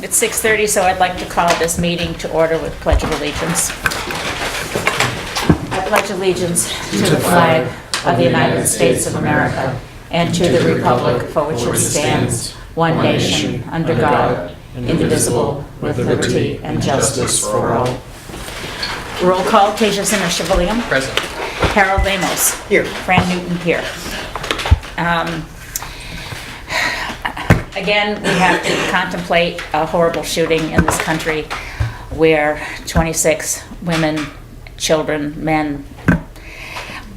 It's 6:30, so I'd like to call this meeting to order with Pledge of Allegiance. I pledge allegiance to the flag of the United States of America and to the republic for which it stands, one nation, under God, indivisible, with liberty and justice for all. Roll call, Tasia Sinner-Chevalier. Present. Harold Lamos. Here. Fran Newton here. Again, we have to contemplate a horrible shooting in this country where 26 women, children, men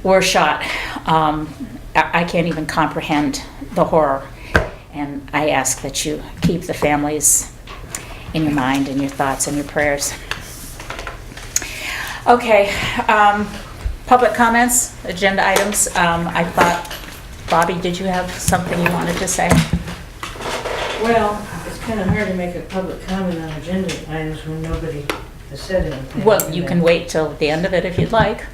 were shot. I can't even comprehend the horror, and I ask that you keep the families in your mind and your thoughts and your prayers. Okay, public comments, agenda items. I thought, Bobby, did you have something you wanted to say? Well, it's kind of hard to make a public comment on agenda items when nobody has said anything. Well, you can wait till the end of it if you'd like.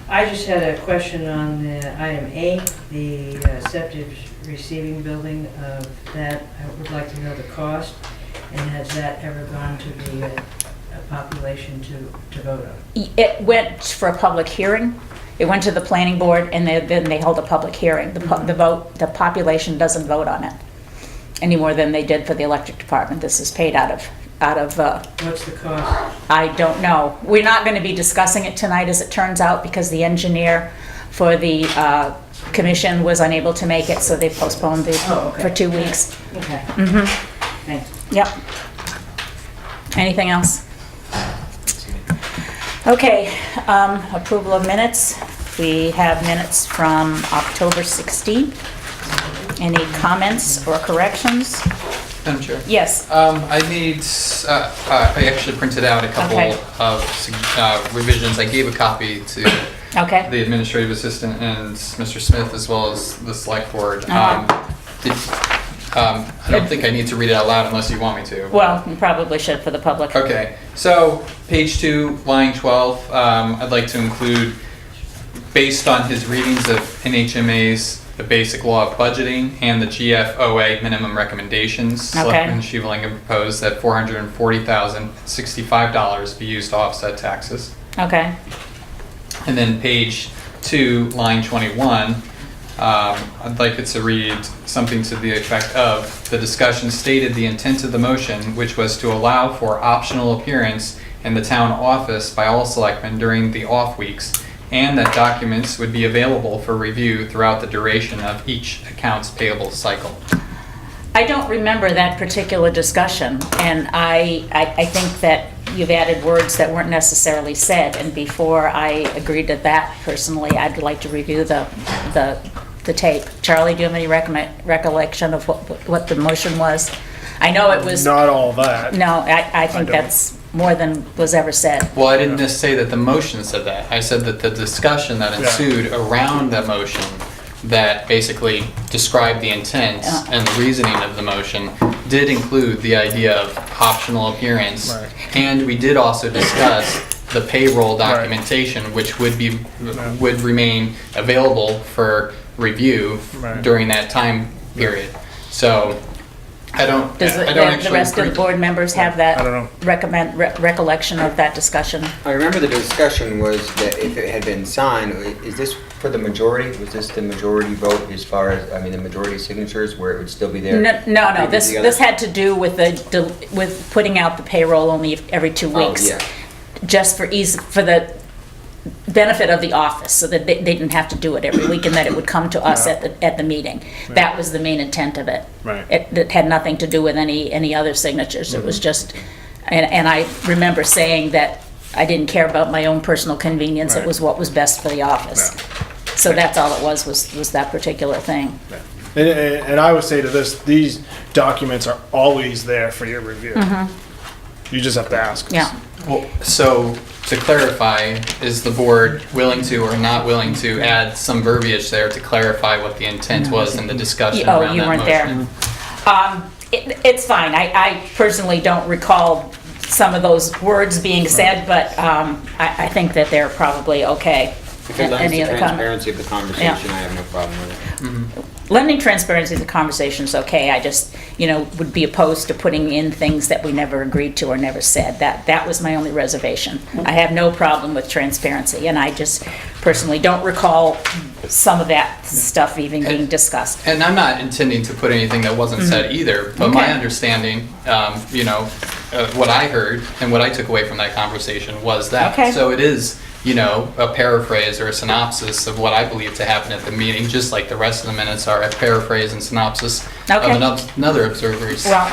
I just had a question on the item A, the septic receiving building of that. I would like to know the cost, and has that ever gone to the population to vote on? It went for a public hearing. It went to the planning board, and then they held a public hearing. The population doesn't vote on it any more than they did for the electric department. This is paid out of. What's the cost? I don't know. We're not going to be discussing it tonight, as it turns out, because the engineer for the commission was unable to make it, so they postponed it for 2 weeks. Okay. Mm-hmm. Thanks. Yep. Anything else? Okay, approval of minutes. We have minutes from October 16th. Any comments or corrections? Madam Chair? Yes. I made, I actually printed out a couple Okay. of revisions. I gave a copy to Okay. the administrative assistant and Mr. Smith, as well as the select board. Uh-huh. I don't think I need to read it out loud unless you want me to. Well, you probably should for the public. Okay, so page 2, line 12, I'd like to include, based on his readings of NHMA's The Basic Law of Budgeting and the GFOA minimum recommendations, Okay. Selectman Shevelinga proposed that $440,065 be used to offset taxes. Okay. And then page 2, line 21, I'd like it to read something to the effect of, the discussion stated the intent of the motion, which was to allow for optional appearance in the town office by all selectmen during the off weeks, and that documents would be available for review throughout the duration of each accounts payable cycle. I don't remember that particular discussion, and I think that you've added words that weren't necessarily said, and before I agreed to that personally, I'd like to review the tape. Charlie, do you have any recollection of what the motion was? I know it was... Not all that. No, I think don't. that's more than was ever said. Well, I didn't just say that the motion said that. I said that the discussion that ensued around that motion that basically described the intent and the reasoning of the motion did include the idea of optional appearance. Right. And we did also discuss the payroll documentation, which would remain available for review during that time period. So I don't Does the rest of the board members have that I don't know. recollection of that discussion? I remember the discussion was that if it had been signed, is this for the majority? Was this the majority vote as far as, I mean, the majority signatures where it would still be there? No. This had to do with with putting out the payroll only every 2 weeks. Oh, yeah. Just for ease, for the benefit of the office, so that they didn't have to do it every week, and that it would come to us at the meeting. That was the main intent of it. Right. It had nothing to do with any other signatures. It was just, and I remember saying that I didn't care about my own personal convenience. It Right. was what was best for the office. So that's all it was that particular thing. And I would say to this, these documents are always there for your review. You just have to ask us. Yeah. Well, so to clarify, is the board willing to or not willing to add some verbiage there to clarify what the intent was in the discussion Oh, around you that weren't motion? there. It's fine. I personally don't recall some of those words being said, but I think that they're probably okay. If it lends Any to other comment? transparency of the conversation, I have no problem with it. lending transparency to the conversation is okay. I just, would be opposed to putting in things that we never agreed to or never said. That was my only reservation. I have no problem with transparency, and I just personally don't recall some of that stuff even being discussed. And I'm not intending to put anything that wasn't said either, but my Okay. understanding, what I heard and what I took away from that conversation was that. Okay. So it is, a paraphrase or a synopsis of what I believe to happen at the meeting, just like the rest of the minutes are a paraphrase and synopsis Okay. of another observer's, Well,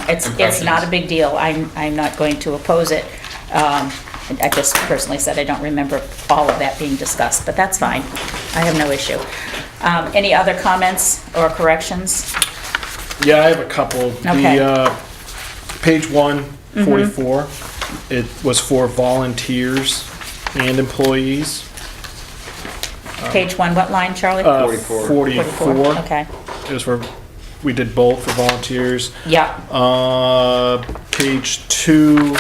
it's impressions. not a big deal. I'm not going to oppose it. I just personally said I don't remember all of that being discussed, but that's fine. I have no issue. Any other comments or corrections? Yeah, I have a couple. Okay. The, page 144, it was for volunteers and employees. Page 1, what line, Charlie? 44. 44. Okay. It was for, we did both for volunteers. Yeah, Page 2,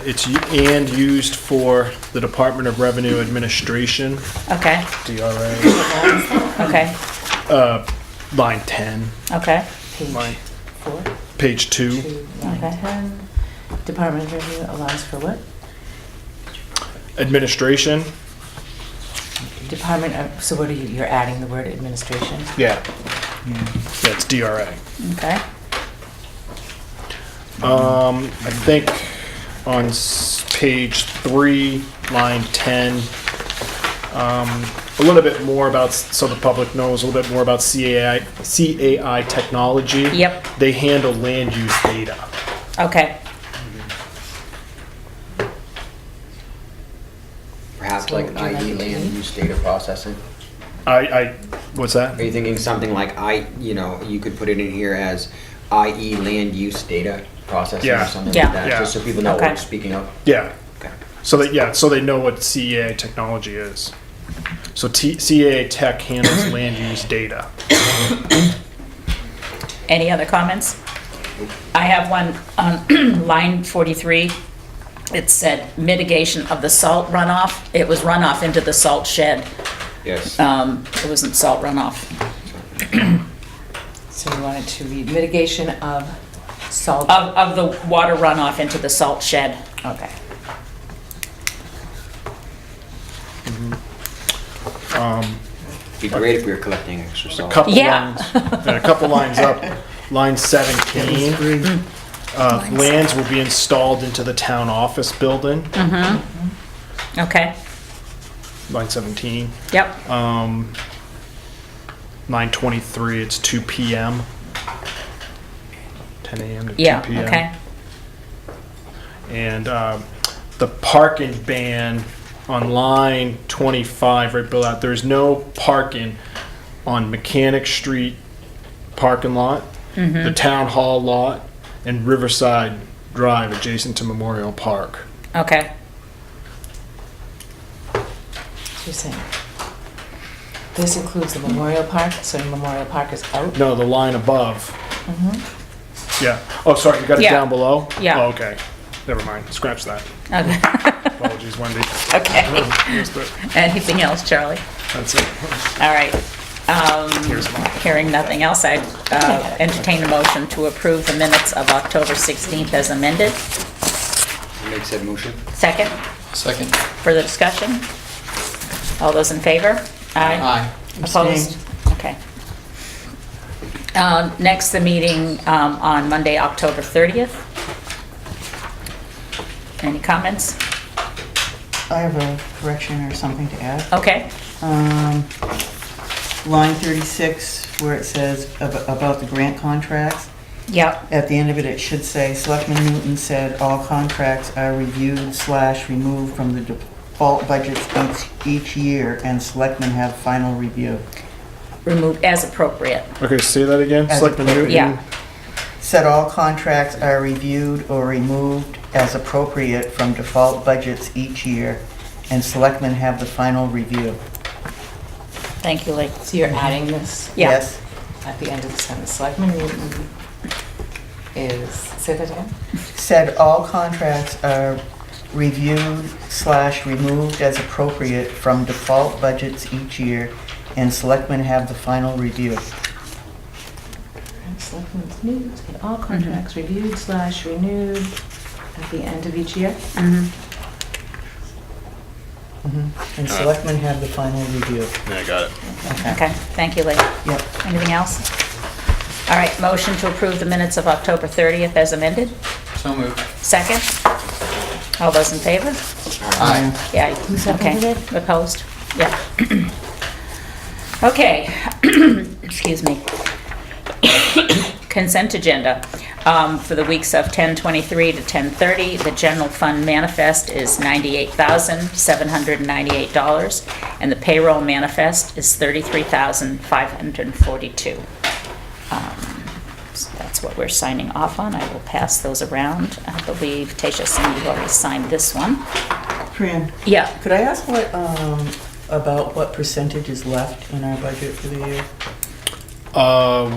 it's and used for the Department of Revenue Administration, okay, DRA. okay, Line 10, okay, line, Four, page 2. two, line Okay. 10. Department of Revenue allows for what? Administration, Department of, so what are you, you're adding the word administration? yeah. Yeah, it's DRA. okay. I think on page 3, line 10, a little bit more about, so the public knows, a little bit more about CAI technology. Yep. They handle land use data. Okay, Perhaps So like would you like IE it to land be? use data processing? What's that? Are you thinking something like you could put it in here as IE land use data processing Yeah. or something Yeah. like that? Yeah. Just so people know what Okay. we're speaking of? Yeah. Okay. So they know what CAI technology is. So CAI tech handles land use data. any other comments? I have one on line 43. It said mitigation of the salt runoff. It was runoff into the salt shed. Yes. It wasn't salt runoff. So you wanted to read mitigation of salt. Of the water runoff into the salt shed. Okay. It'd be great if we were collecting extra salt. Couple Yeah. lines, a couple lines up, line 17. Lands will be installed into the town office building, Okay, line 17. yep, Line 23, it's 2 PM. 10 AM to 2 yeah, PM. okay, And the parking ban on line 25, right below that, there's no parking on Mechanic Street parking lot, the town hall lot, and Riverside Drive adjacent to Memorial Park. okay. So you're saying this includes the Memorial Park, so Memorial Park is out? No, the line above. Yeah. Oh, sorry, you got it Yeah. down below? Yeah. Oh, okay. Never mind. Scratch that. Okay. Apologies, Wendy. Okay. Missed it. Anything else, Charlie? That's it. All right. Here's mine. Hearing nothing else, I'd entertain a motion to approve the minutes of October 16th as amended. Make said motion. Second, Second. further discussion? All those in favor? Aye. Opposed? Okay. Next, the meeting on Monday, October 30th. Any comments? I have a correction or something to add. Okay, Line 36, where it says about the grant contracts, yep, at the end of it, it should say, Selectman Newton said all contracts are reviewed/removed from the default budgets each year, and selectmen have final review. removed as appropriate. Okay, say that again. As Selectman Newton. Yeah. Said all contracts are reviewed or removed as appropriate from default budgets each year, and selectmen have the final review. Thank you, Lee. So you're adding this Yeah. Yes? at the end of the sentence. Selectman Newton is, say that again? Said all contracts are reviewed/removed as appropriate from default budgets each year, and selectmen have the final review. And Selectmen Newton, get all contracts reviewed / renewed at the end of each year. And selectmen have the final review. Yeah, I got it. Okay, thank you, Lee. Yep. Anything else? All right, motion to approve the minutes of October 30th as amended. So moved. Second? All those in favor? Aye. Yeah, seconded okay. it? Opposed? Yeah. Okay, excuse me. Consent agenda. For the weeks of 10/23 to 10/30, the general fund manifest is $98,798, and the payroll manifest is $33,542. So that's what we're signing off on. I will pass those around. I believe, Tasha, you've already signed this one. Fran, Yeah. could I ask about what percentage is left in our budget for the year?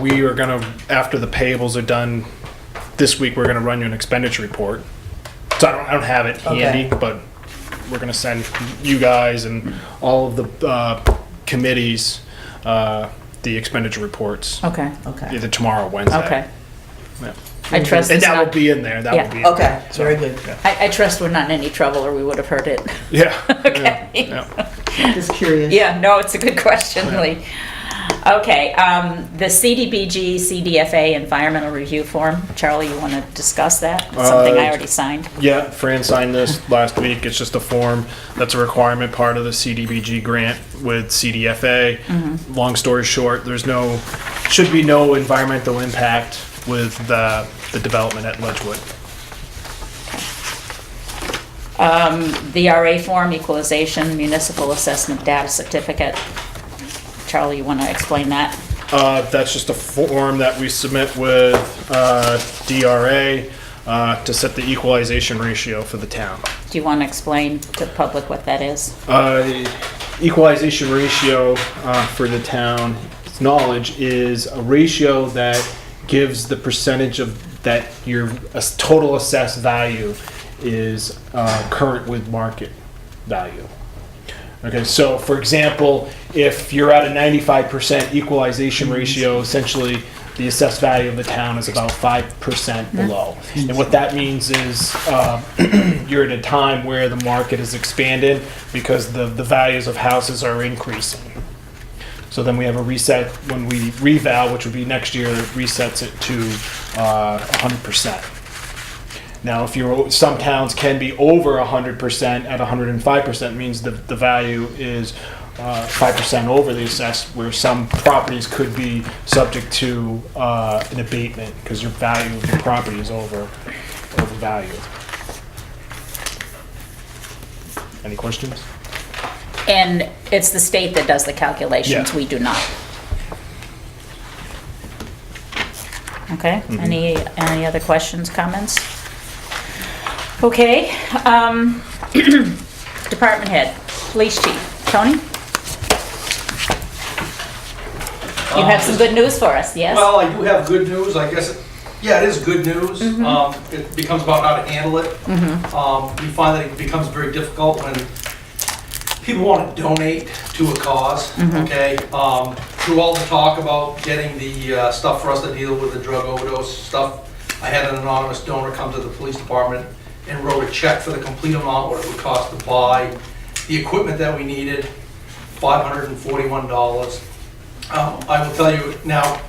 We are gonna, after the payables are done this week, we're gonna run you an expenditure report. So I don't have it handy, Okay. but we're gonna send you guys and all of the committees the expenditure reports Okay, Okay. either tomorrow or Wednesday. okay. Yeah. I trust And it's that will not, be in there. That Yeah. will be in there. Okay, So, very good. Yeah. I trust we're not in any trouble or we would have heard it. Yeah. Okay. Yeah. Just curious. Yeah, no, it's a good question, Lee. Okay, the CDBG, CDFA environmental review form. Charlie, you want to discuss that? It's something I already signed. Yeah, Fran signed this last week. It's just a form that's a requirement part of the CDBG grant with CDFA. Long story short, should be no environmental impact with the development at Ledgewood. The RA form, equalization, municipal assessment data certificate. Charlie, you want to explain that? That's just a form that we submit with DRA to set the equalization ratio for the town. Do you want to explain to the public what that is? Equalization ratio for the town's knowledge is a ratio that gives the percentage of that your total assessed value is current with market value. Okay, so for example, if you're at a 95% equalization ratio, essentially the assessed value of the town is about 5% below. And what that means is you're at a time where the market has expanded because the values of houses are increasing. So then we have a reset when we reval, which would be next year, it resets it to 100%. Now, some towns can be over 100% at 105%, means the value is 5% over the assessed, where some properties could be subject to an abatement because your value of your property is overvalued. Any questions? And it's the state that does the calculations, Yeah. we do not. Okay, any other questions, comments? Okay, department head, police chief, Tony? You have some good news for us, yes? Well, I do have good news, I guess, it is good news. It becomes about how to handle it. We find that it becomes very difficult when people want to donate to a cause, okay? Through all the talk about getting the stuff for us to deal with the drug overdose stuff, I had an anonymous donor come to the police department and wrote a check for the complete amount, what it would cost to buy the equipment that we needed, $541. I will tell you now,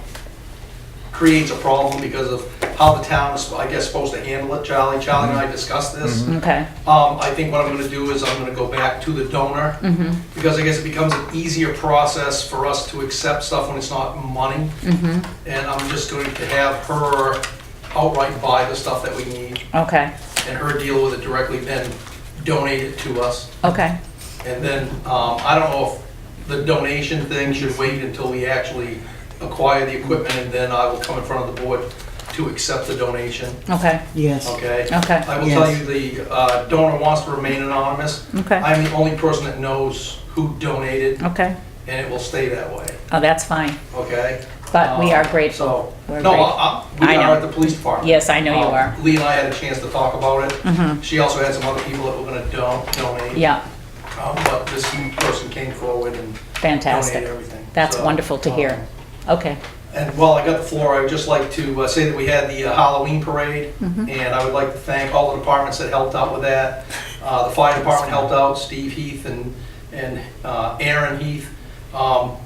creates a problem because of how the town is, I guess, supposed to handle it. Charlie and I discussed this. Okay, I think what I'm gonna do is I'm gonna go back to the donor, because I guess it becomes an easier process for us to accept stuff when it's not money. And I'm just going to have her outright buy the stuff that we need, okay, and her deal with it directly, then donate it to us. okay. And then, I don't know if the donation thing should wait until we actually acquire the equipment, and then I will come in front of the board to accept the donation, Okay, Yes. okay? okay, I will tell Yes. you, the donor wants to remain anonymous. okay, I'm the only person that knows who donated, okay. and it will stay that way, Oh, that's fine, okay? but we are grateful. So, We're no, grateful. we I know. are at the police department. Yes, I know you are. Lee and I had a chance to talk about it. She also had some other people that were gonna donate. Yeah, But this person came forward and Fantastic. donated everything. That's So, wonderful to hear. Okay. And while I got the floor, I would just like to say that we had the Halloween parade, Mm-hmm. and I would like to thank all the departments that helped out with that. The fire department helped out, Steve Heath and Aaron Heath.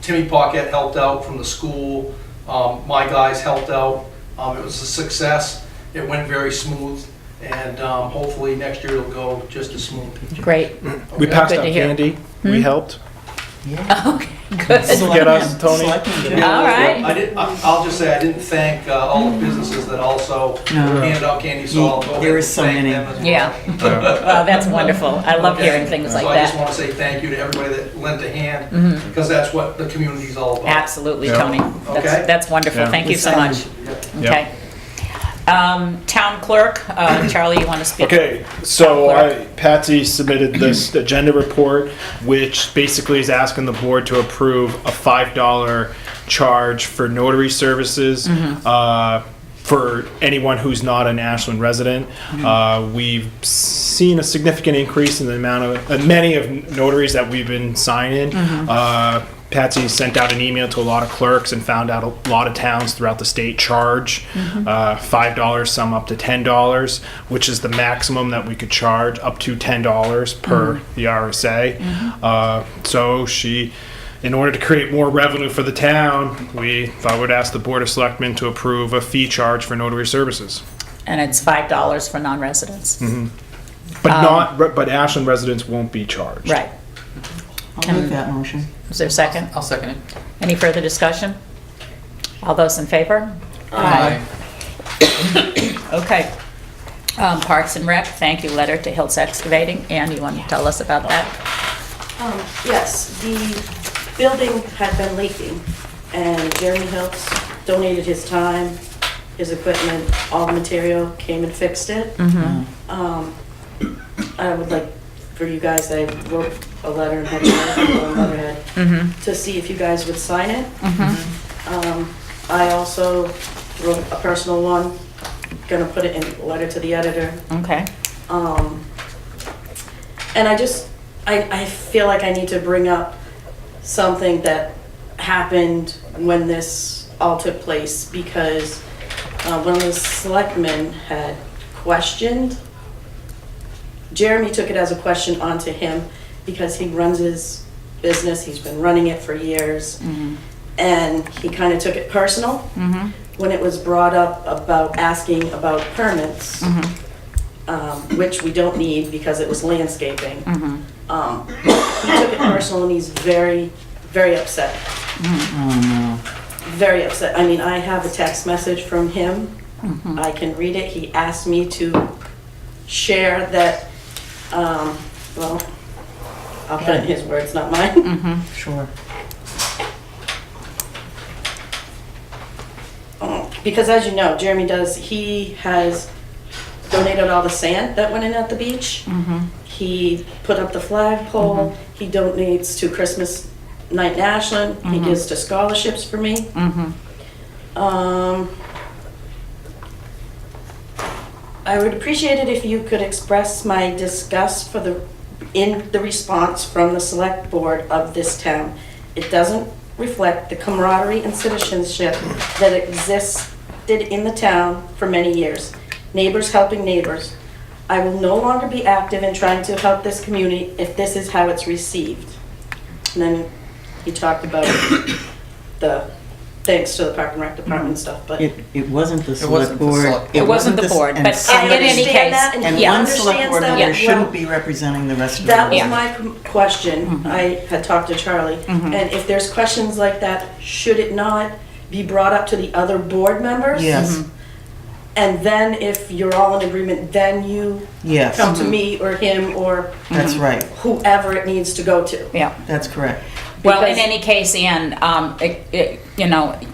Timmy Paquette helped out from the school. My guys helped out. It was a success. It went very smooth, and hopefully next year it'll go just as smooth. Great. We passed Good out to hear. candy. We helped. Okay, good. Get us, Tony. All right. I'll just say I didn't thank all the businesses that also handed out candy, so I'll go ahead There and is so thank many. them as well. Yeah. Well, that's wonderful. I love hearing things like So I just that. want to say thank you to everybody that lent a hand, because that's what the community's all about. Absolutely, Yeah. Tony. Okay. That's wonderful. Yeah. Thank you so much. Yeah. Okay. Town clerk, Charlie, you want to speak? Okay, so Clerk. Patsy submitted this agenda report, which basically is asking the board to approve a $5 charge for notary services for anyone who's not an Ashland resident. We've seen a significant increase in the amount of many of notaries that we've been signing. Patsy sent out an email to a lot of clerks and found out a lot of towns throughout the state charge $5, some up to $10, which is the maximum that we could charge, up to $10 per the RSA. So she, in order to create more revenue for the town, we thought we'd ask the Board of Selectmen to approve a fee charge for notary services. And it's $5 for non-residents. But Ashland residents won't be charged. Right. I'll make that motion. Is there a second? I'll second it. Any further discussion? All those in favor? Aye. Okay. Parks and Rec, thank you letter to Hills Excavating. Ann, you want to tell us about that? Yes, the building had been leaking, and Jeremy Hiltz donated his time, his equipment, all the material, came and fixed it. I would like for you guys, I wrote a letter and had a letterhead to see if you guys would sign it. I also wrote a personal one, gonna put it in a letter to the editor. Okay. And I feel like I need to bring up something that happened when this all took place, because one of the selectmen had questioned. Jeremy took it as a question onto him because he runs his business, he's been running it for years, and he kind of took it personal when it was brought up about asking about permits, which we don't need because it was landscaping. He took it personal and he's very, very upset. Very upset. I mean, I have a text message from him. I can read it. He asked me to share that, well, I'll put it in his words, not mine. Sure. Because as you know, Jeremy he has donated all the sand that went in at the beach. He put up the flagpole. He donates to Christmas Night in Ashland. He gives to scholarships for me. I would appreciate it if you could express my disgust in the response from the select board of this town. It doesn't reflect the camaraderie and citizenship that existed in the town for many years. Neighbors helping neighbors. I will no longer be active in trying to help this community if this is how it's received. And then he talked about the thanks to the Park and Rec department and stuff, but. It wasn't the wasn't select the board. select- It wasn't the board, and but somebody- in any understand case. that, and he And one select understands board that member as shouldn't well. be representing the rest of the. That was Yeah. my question. I had talked to Charlie. And if there's questions like that, should it not be brought up to the other board members? Yes, And then if you're all in agreement, then you yes, come to me or him or that's right, whoever it needs to go to. Yeah. that's correct. Well, in Because- any case, Ann,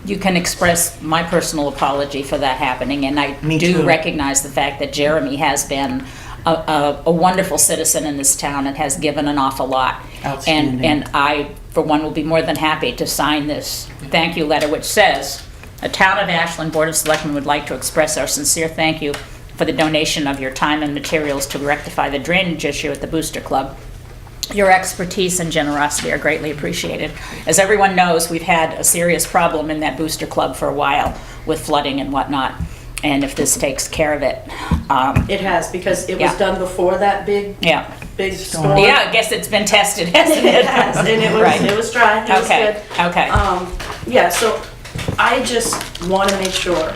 you can express my personal apology for that happening, and I Me do too. recognize the fact that Jeremy has been a wonderful citizen in this town and has given an awful lot. Outstanding. And I, for one, will be more than happy to sign this thank you letter, which says, "The Town of Ashland Board of Selectmen would like to express our sincere thank you for the donation of your time and materials to rectify the drainage issue at the Booster Club. Your expertise and generosity are greatly appreciated. As everyone knows, we've had a serious problem in that booster club for a while with flooding and whatnot. And if this takes care of it, It has, because it was Yeah. done before that big storm. yeah, I guess it's been tested, hasn't It it? has, and it was, Right. it was dry, it was Okay, good. okay. Yeah, so I just want to make sure,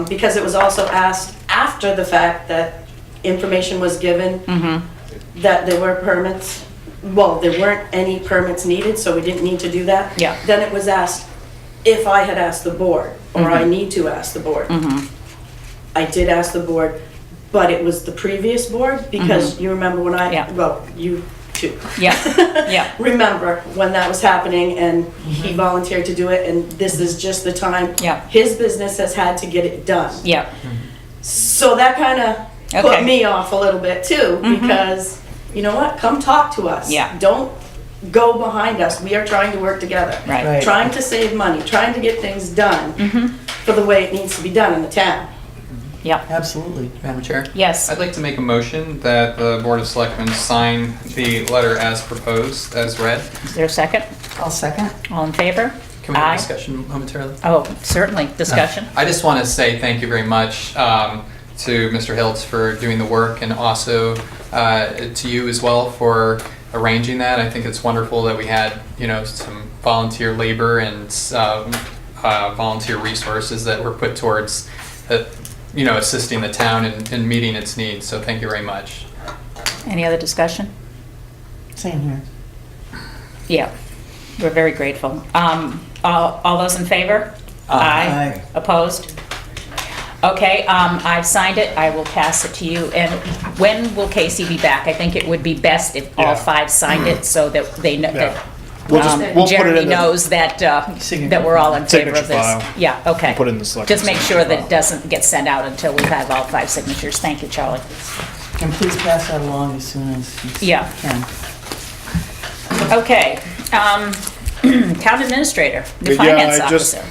because it was also asked after the fact that information was given, that there were permits, well, there weren't any permits needed, so we didn't need to do that. Yeah. Then it was asked if I had asked the board, or I need to ask the board. I did ask the board, but it was the previous board, because you remember when Yeah. well, you too. Yeah, yeah, Remember when that was happening and he volunteered to do it, and this is just the time. Yeah. His business has had to get it done. yeah. So that kind of Okay. put me off a little bit too, because, you know what, come talk to us. Yeah. Don't go behind us. We are trying to work together. Right. Right. Trying to save money, trying to get things done for the way it needs to be done in the town. Yeah, Absolutely. Madam Chair? yes. I'd like to make a motion that the Board of Selectmen sign the letter as proposed, as read. Is there a second? I'll second. All in favor? Can we have Aye. a discussion momentarily? Oh, certainly, discussion. I just want to say thank you very much to Mr. Hiltz for doing the work, and also to you as well for arranging that. I think it's wonderful that we had, some volunteer labor and volunteer resources that were put towards, assisting the town in meeting its needs. So thank you very much. Any other discussion? Same here. Yeah, we're very grateful. All those in favor? Aye. Opposed? Okay, I've signed it, I will pass it to you. And when will Casey be back? I think it would be best if all Yeah. 5 signed it, so that they know, Yeah. that We'll put it Jeremy in the, knows that, Signature. that we're all in favor of Signature this. file. Yeah, okay. put it in the select. Just make sure that it doesn't get sent out until we have all 5 signatures. Thank you, Charlie. And please pass that along as soon as you Yeah. can. Okay, town administrator, new Yeah, finance officer.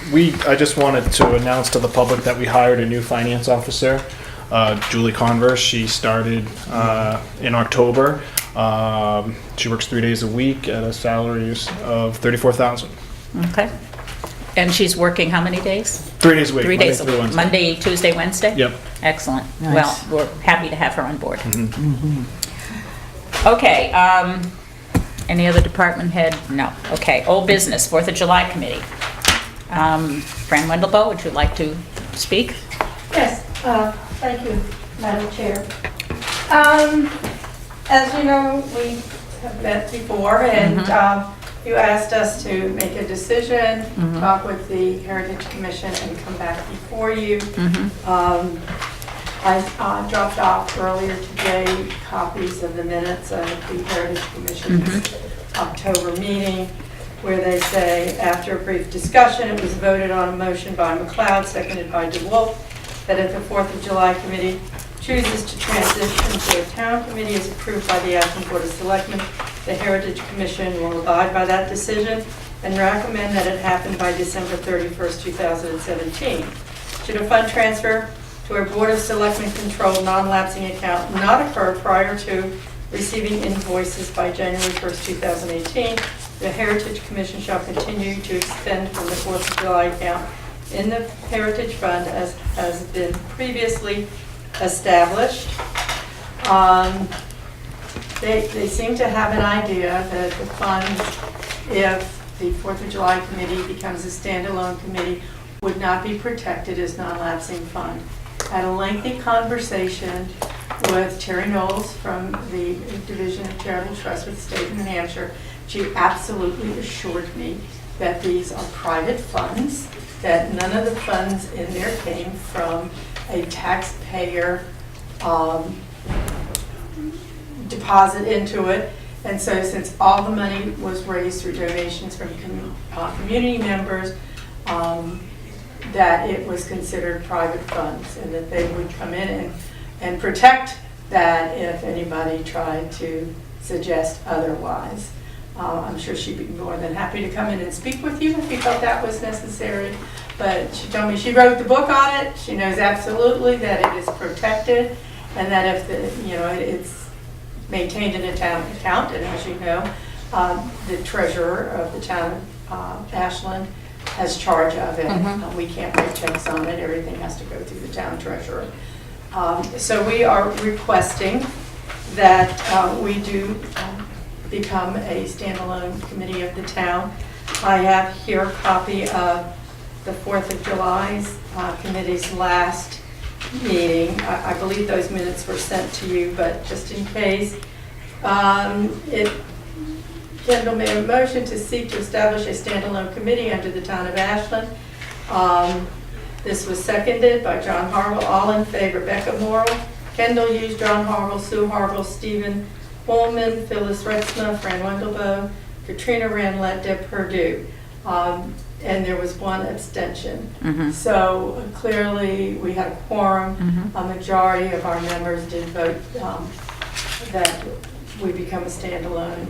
I just wanted to announce to the public that we hired a new finance officer, Julie Converse. She started in October. She works 3 days a week at a salary of $34,000. Okay. And she's working how many days? 3 days a week. 3 days a Monday through week, Wednesday. Monday, Tuesday, Wednesday? Yep. Excellent. Nice. Well, we're happy to have her on board. Okay, any other department head? No. Okay, old business, 4th of July committee. Fran Wendelbo, would you like to speak? Yes, thank you, Madam Chair. As you know, we have met before, and you asked us to make a decision, talk with the Heritage Commission, and come back before you. I dropped off earlier today copies of the minutes of the Heritage Commission's October meeting, where they say, after a brief discussion, it was voted on a motion by McLeod, seconded by DeWolf, that if the 4th of July committee chooses to transition to a town committee as approved by the Ashland Board of Selectmen, the Heritage Commission will abide by that decision and recommend that it happen by December 31st, 2017. Should a fund transfer to a Board of Selectmen controlled non-lapsing account not occur prior to receiving invoices by January 1st, 2018, the Heritage Commission shall continue to expend from the 4th of July account in the Heritage Fund as has been previously established. They seem to have an idea that the funds, if the 4th of July committee becomes a standalone committee, would not be protected as non-lapsing fund. Had a lengthy conversation with Terry Knowles from the Division of Charitable Trust with the State of New Hampshire. She absolutely assured me that these are private funds, that none of the funds in there came from a taxpayer deposit into it. And so since all the money was raised through donations from community members, that it was considered private funds, and that they would come in and protect that if anybody tried to suggest otherwise. I'm sure she'd be more than happy to come in and speak with you if you felt that was necessary. But she told me she wrote the book on it. She knows absolutely that it is protected, and that if it's maintained in a town account, and as you know, the treasurer of the town of Ashland has charge of it. We can't write checks on it, everything has to go through the town treasurer. So we are requesting that we do become a standalone committee of the town. I have here a copy of the 4th of July's committee's last meeting. I believe those minutes were sent to you, but just in case. Kendall made a motion to seek to establish a standalone committee under the town of Ashland. This was seconded by John Harville. All in favor: Becca Morrill, Kendall Hughes, John Harville, Sue Harville, Stephen Holman, Phyllis Retzma, Fran Wendelbo, Katrina Ranlett, Deb Perdue. And there was one abstention. So clearly we had a quorum. A majority of our members did vote that we become a standalone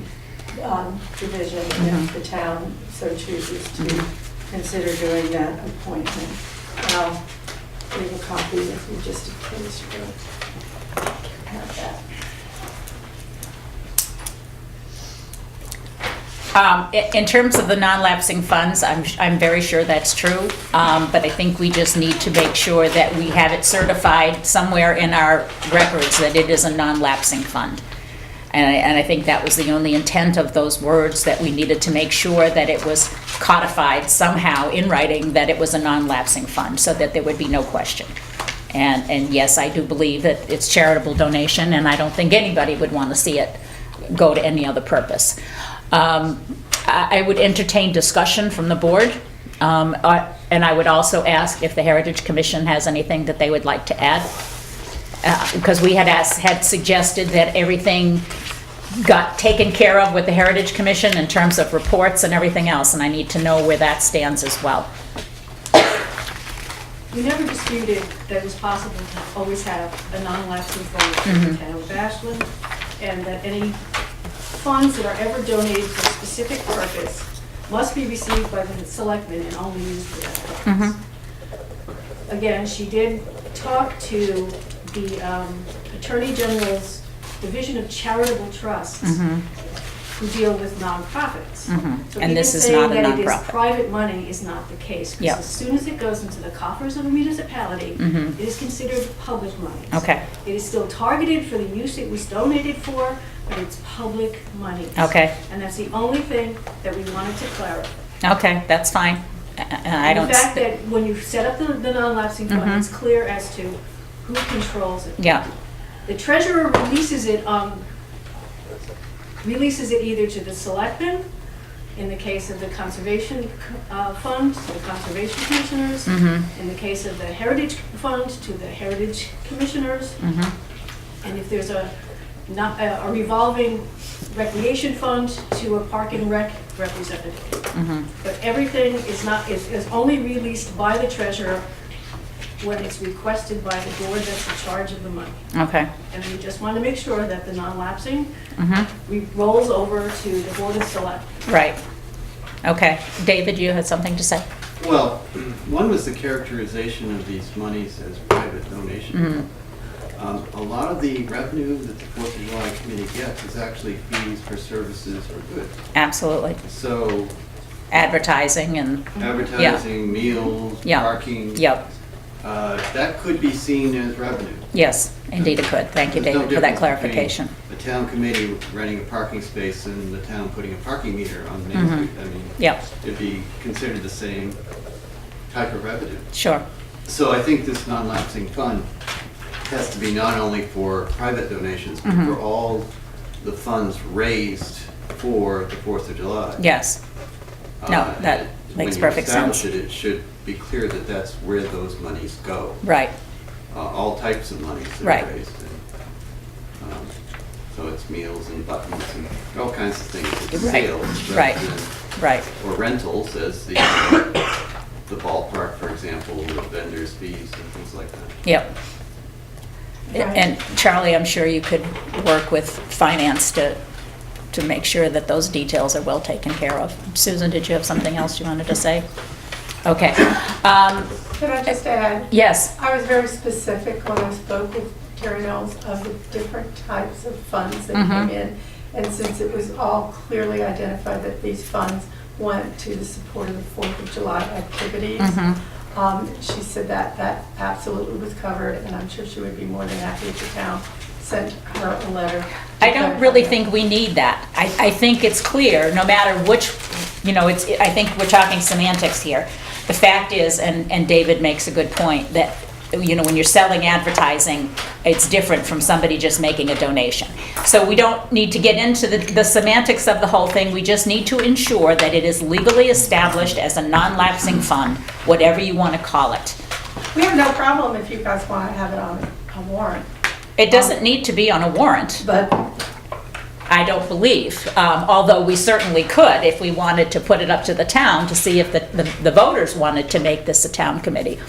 division if the town so chooses to consider doing that appointment. I'll leave a copy with you just in case you don't have that. In terms of the non-lapsing funds, I'm very sure that's true, but I think we just need to make sure that we have it somewhere in our records that it is a non-lapsing fund. And I think that was the only intent of those words, that we needed to make sure that it was codified somehow in writing that it was a non-lapsing fund, so that there would be no question. And yes, I do believe that it's charitable donation, and I don't think anybody would want to see it go to any other purpose. I would entertain discussion from the board, and I would also ask if the Heritage Commission has anything that they would like to add. Because we had suggested that everything got taken care of with the Heritage Commission in terms of reports and everything else, and I need to know where that stands as well. We never disputed that it was possible to always have a non-lapsing fund in the town of Ashland, and that any funds that are ever donated for a specific purpose must be received by the selectmen and only used for that purpose. Again, she did talk to the Attorney General's Division of Charitable Trusts who deal with nonprofits. So And this is even not a saying that it is nonprofit. private money is not the case. Yep. Because as soon as it goes into the coffers of a municipality, it is considered public money. Okay. It is still targeted for the use it was donated for, but it's public money. Okay. And that's the only thing that we wanted to clarify. Okay, that's fine. I don't. The fact that when you set up the non-lapsing fund, it's clear as to who controls it. Yeah. The treasurer releases it either to the selectmen, in the case of the conservation fund, to the conservation commissioners, in the case of the heritage fund, to the heritage commissioners, and if there's a revolving recreation fund, to a park and rec representative. But everything is only released by the treasurer when it's requested by the board that's in charge of the money. Okay. And we just want to make sure that the non-lapsing rolls over to the board of select. Right. Okay. David, you had something to say? Well, one was the characterization of these monies as private donations. A lot of the revenue that the 4th of July committee gets is actually fees for services or goods. Absolutely. So advertising and advertising, meals, parking. Yep. That could be seen as revenue. Yes, indeed it could. Thank you, David, for that clarification. The town committee renting a parking space and the town putting a parking meter on Main Street. I mean, it'd be considered the same type of revenue. Sure. So I think this non-lapsing fund has to be not only for private donations, but for all the funds raised for the 4th of July. Yes. No, that makes perfect sense. When you establish it, it should be clear that that's where those monies go. Right. All types of monies that are raised. And, so it's meals and buttons and all kinds of things. It's sales. Right. Or rentals, as the ballpark, for example, with vendors' fees and things like that. Yep. And Charlie, I'm sure you could work with finance to make sure that those details are well taken care of. Susan, did you have something else you wanted to say? Okay. Could I just add? Yes. I was very specific when I spoke with materials of the different types of funds that came in. And since it was all clearly identified that these funds went to the support of the 4th of July activities, she said that that absolutely was covered, and I'm sure she would be more than happy if the town sent her a letter. I don't really think we need that. I think it's clear, no matter which, I think we're talking semantics here. The fact is, and David makes a good point, that, when you're selling advertising, it's different from somebody just making a donation. So we don't need to get into the semantics of the whole thing. We just need to ensure that it is legally established as a non-lapsing fund, whatever you want to call it. We have no problem if you guys want to have it on a warrant. It doesn't need to be on a warrant, But I don't believe, although we certainly could if we wanted to put it up to the town to see if the voters wanted to make this a town committee.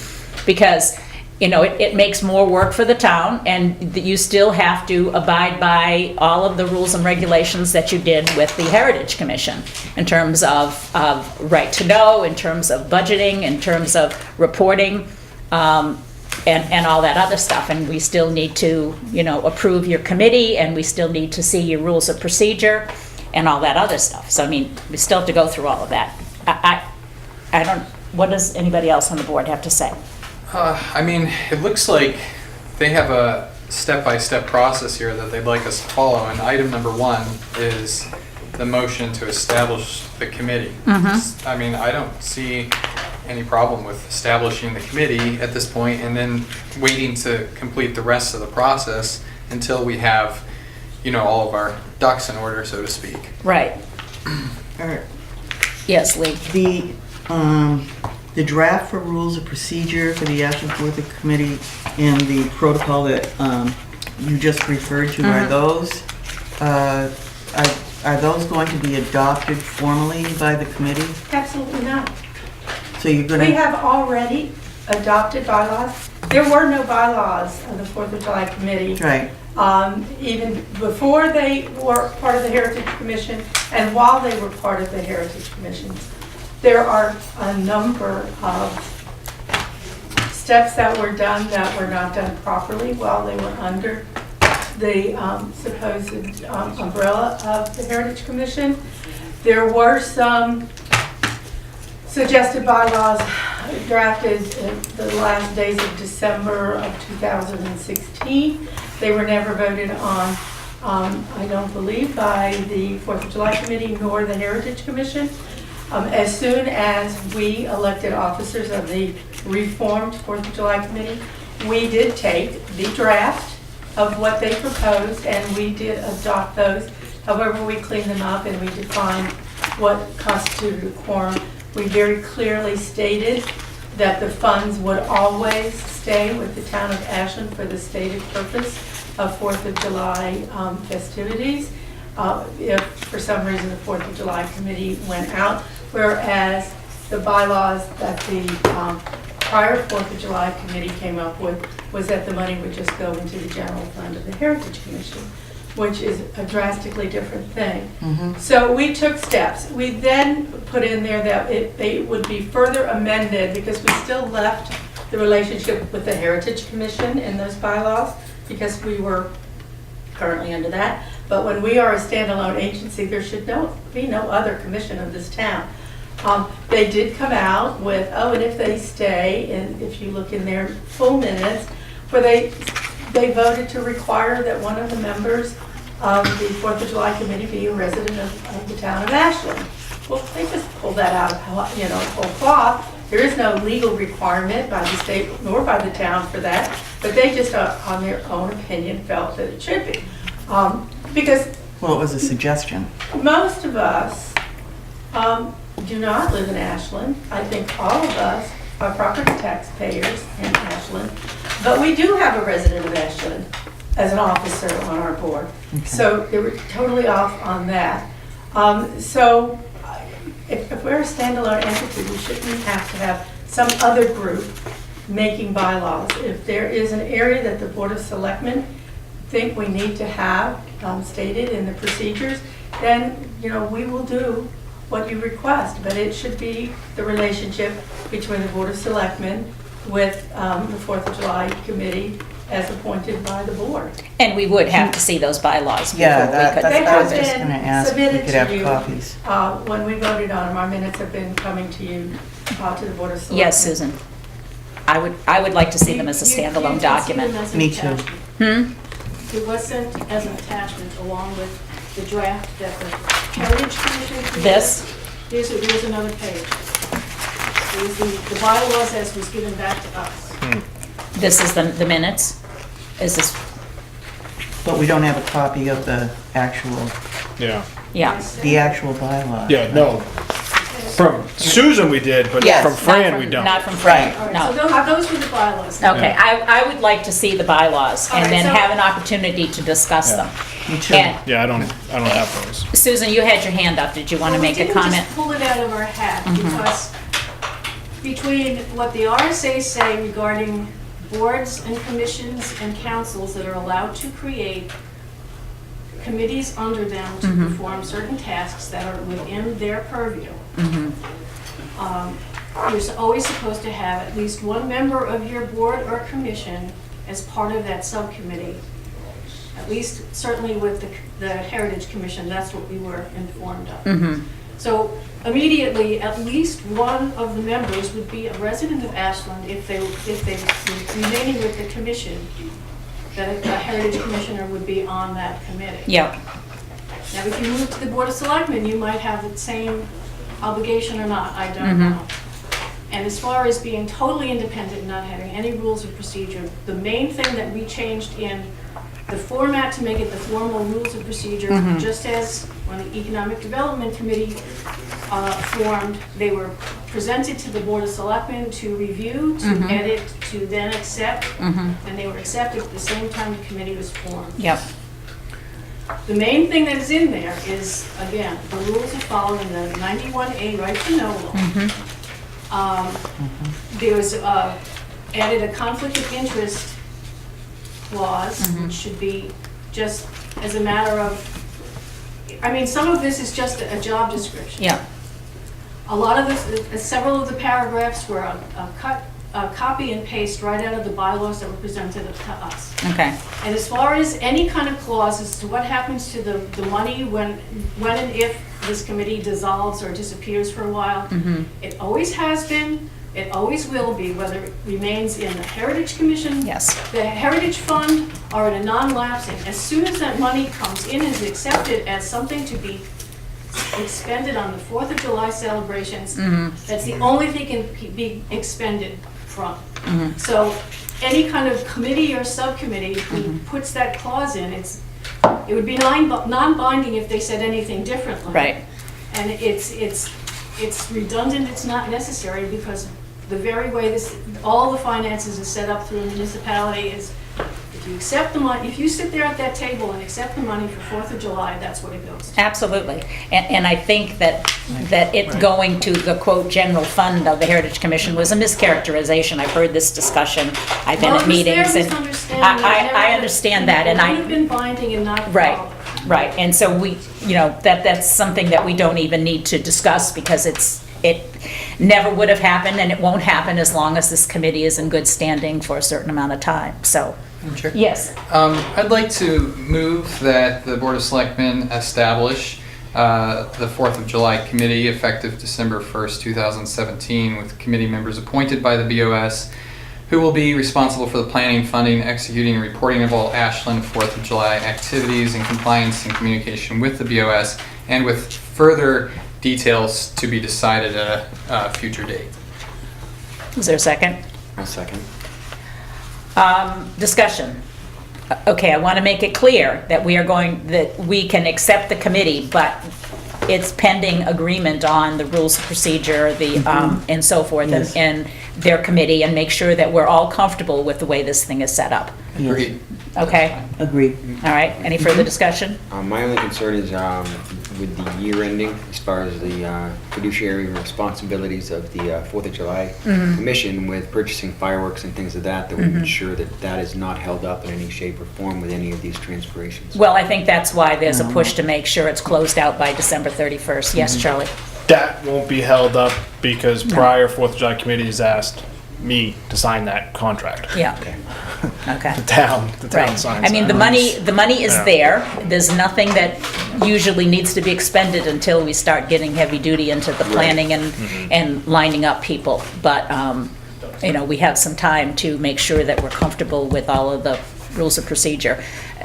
Because, it makes more work for the town, and you still have to abide by all of the rules and regulations that you did with the Heritage Commission in terms of right to know, in terms of budgeting, in terms of reporting, and all that other stuff. And we still need to, approve your committee, and we still need to see your rules of procedure and all that other stuff. So, we still have to go through all of that. I don't, what does anybody else on the board have to say? It looks like they have a step-by-step process here that they'd like us to follow, and item number 1 is the motion to establish the committee. I don't see any problem with establishing the committee at this point and then waiting to complete the rest of the process until we have, all of our ducks in order, so to speak. Right. All right. Yes, Lee. The draft for rules of procedure for the Ashland Selectboard Committee and the protocol that you just referred to, are those going to be adopted formally by the committee? absolutely not. So you're going to... We have already adopted bylaws. There were no bylaws of the 4th of July committee. Right. Even before they were part of the Heritage Commission and while they were part of the Heritage Commission. There are a number of steps that were done that were not done properly while they were under the supposed umbrella of the Heritage Commission. There were some suggested bylaws drafted in the last days of December of 2016. They were never voted on, I don't believe, by the 4th of July Committee nor the Heritage Commission. As soon as we elected officers of the reformed 4th of July Committee, we did take the draft of what they proposed and we did adopt those. However, we cleaned them up and we defined what constituted a quorum. We very clearly stated that the funds would always stay with the town of Ashland for the stated purpose of 4th of July festivities. If for some reason the 4th of July committee went out, whereas the bylaws that the prior 4th of July committee came up with was that the money would just go into the general fund of the Heritage Commission, which is a drastically different thing. So we took steps. We then put in there that they would be further amended because we still left the relationship with the Heritage Commission in those bylaws because we were currently under that. But when we are a standalone agency, there should be no other commission of this town. They did come out with, and if they stay, and if you look in their full minutes, where they voted to require that one of the members of the 4th of July committee be a resident of the town of Ashland. Well, they just pulled that out of, whole cloth. There is no legal requirement by the state nor by the town for that, but they just, on their own opinion, felt that it should be. Because... Well, it was a suggestion. Most of us do not live in Ashland. I think all of us are property taxpayers in Ashland, but we do have a resident of Ashland as an officer on our board. Okay. So they were totally off on that. So if we're a standalone entity, we shouldn't have to have some other group making bylaws. If there is an area that the Board of Selectmen think we need to have stated in the procedures, then we will do what you request. But it should be the relationship between the Board of Selectmen with the 4th of July committee as appointed by the board. And we would have to see those bylaws before Yeah, we that- could. that's They what I have was just been gonna ask, if we submitted could to have you. copies. When we voted on them, our minutes have been coming to you, to the Board of Selectmen. Yes, Susan. I would like to see them as a standalone document. Me too. It was sent as an attachment along with the draft that the Heritage Commission created. This? Here's another page. It was the bylaws as was given back to us. This is the minutes? Is this, But we don't have a copy of the actual Yeah. yeah. bylaw. Yeah, no. From Susan we did, but Yes, from not Fran we don't. Not from Fran, All right, no. so those were the bylaws. Okay, I would like to see the bylaws All and right, then so- have an opportunity to discuss Yeah. them. Me too. And Yeah, I don't have those. Susan, you had your hand up. Did you want to Well, make a We didn't comment? just pull it out of our hat, because between what the RSA say regarding boards and commissions and councils that are allowed to create committees under them to perform certain tasks that are within their purview, you're always supposed to have at least one member of your board or commission as part of that subcommittee. At least, certainly with the Heritage Commission, that's what we were informed of. So immediately, at least one of the members would be a resident of Ashland if they were remaining with the commission, that a Heritage Commissioner would be on that committee. Yep. Now, if you move to the Board of Selectmen, you might have the same obligation or not, I don't know. And as far as being totally independent and not having any rules of procedure, the main thing that we changed in the format to make it the formal rules of procedure, just as when the Economic Development Committee formed, they were presented to the Board of Selectmen to review, to edit, to then accept, and they were accepted at the same time the committee was formed. Yep. The main thing that is in there is, again, the rules are followed in the 91A right to know law. There was added a conflict of interest clause, which should be just as a matter of, I mean, some of this is just a job description. Yeah. A lot of this, several of the paragraphs were a copy and paste right out of the bylaws that were presented to us. Okay. And as far as any kind of clause as to what happens to the money when and if this committee dissolves or disappears for a while, it always has been, it always will be, whether it remains in the Heritage Commission, Yes. the Heritage Fund, or in a non-lapsing. As soon as that money comes in and is accepted as something to be expended on the 4th of July celebrations, that's the only thing can be expended from. So any kind of committee or subcommittee who puts that clause in, it would be non-binding if they said anything differently. Right. And it's redundant, it's not necessary, because the very way all the finances are set up through a municipality is, if you accept the money, if you sit there at that table and accept the money for 4th of July, that's what it goes to. Absolutely. And I think that it going to the quote general fund of the Heritage Commission was a mischaracterization. I've heard this discussion. I've been at meetings and I understand that, and It would have been binding and not Right. followed. Right, and so we, that's something that we don't even need to discuss because it never would have happened and it won't happen as long as this committee is in good standing for a certain amount of time, so. Sure. Yes. I'd like to move that the Board of Selectmen establish the 4th of July Committee effective December 1st, 2017, with committee members appointed by the BOS who will be responsible for the planning, funding, executing, and reporting of all Ashland 4th of July activities in compliance and communication with the BOS, and with further details to be decided at a future date. Is there a second? A second. Discussion. Okay, I want to make it clear that that we can accept the committee, but it's pending agreement on the rules of procedure, and so forth, Yes. and their committee, and make sure that we're all comfortable with the way this thing is set up. Agreed. Okay? Agreed. All right, any further discussion? My only concern is with the year ending, as far as the fiduciary responsibilities of the 4th of July Commission with purchasing fireworks and things of that we ensure that that is not held up in any shape or form with any of these transferations. Well, I think that's why there's a push to make sure it's closed out by December 31st. Yes, Charlie? That won't be held up because prior 4th of July committee has asked me to sign that contract. Yeah. Okay. the town Right. signs. I mean, the money is Yeah. there. There's nothing that usually needs to be expended until we start getting heavy duty into the planning and lining up people. But, you know, we have some time to make sure that we're comfortable with all of the rules of procedure,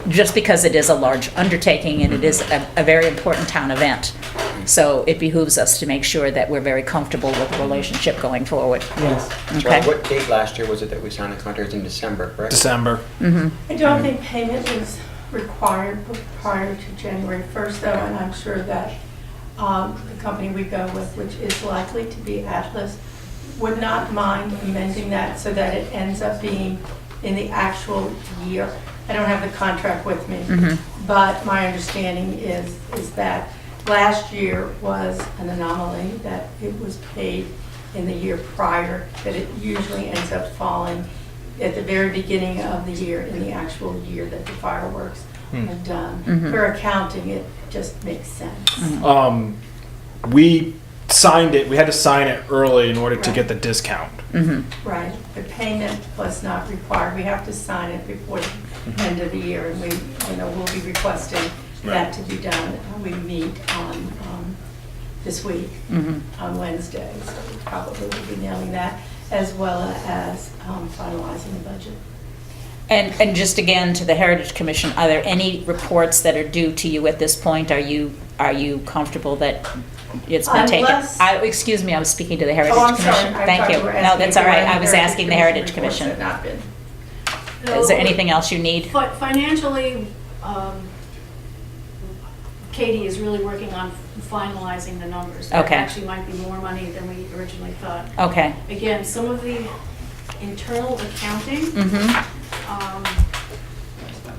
just because it is a large undertaking and it is a very important town event. So it behooves us to make sure that we're very comfortable with the relationship going forward. Yes. Okay? What date last year was it that we signed the contract? In December, correct? December. I don't think payment was required prior to January 1st, though, and I'm sure that the company we go with, which is likely to be Atlas, would not mind amending that so that it ends up being in the actual year. I don't have the contract with me, but my understanding is that last year was an anomaly, that it was paid in the year prior, that it usually ends up falling at the very beginning of the year in the actual year that the fireworks are done. For accounting, it just makes sense. We signed it, we had to sign it early in order to Right. get the discount. Right, the payment was not required. We have to sign it before the end of the year, and we, you know, we'll be requesting that to be done. We meet on, this week, on Wednesday, so we probably will be nailing that, as well as finalizing the budget. And just again, to the Heritage Commission, are there any reports that are due to you at this point? Are you comfortable that it's been taken? Unless- Excuse me, I was speaking to the Heritage Oh, I'm Commission. sorry. I Thank thought you. you were No, asking that's if all there right. were I was any asking the Heritage reports Commission. that have not been. Is there anything else you need? Financially, Katie is really working on finalizing the numbers. There Okay. actually might be more money than we originally thought. Okay. Again, some of the internal accounting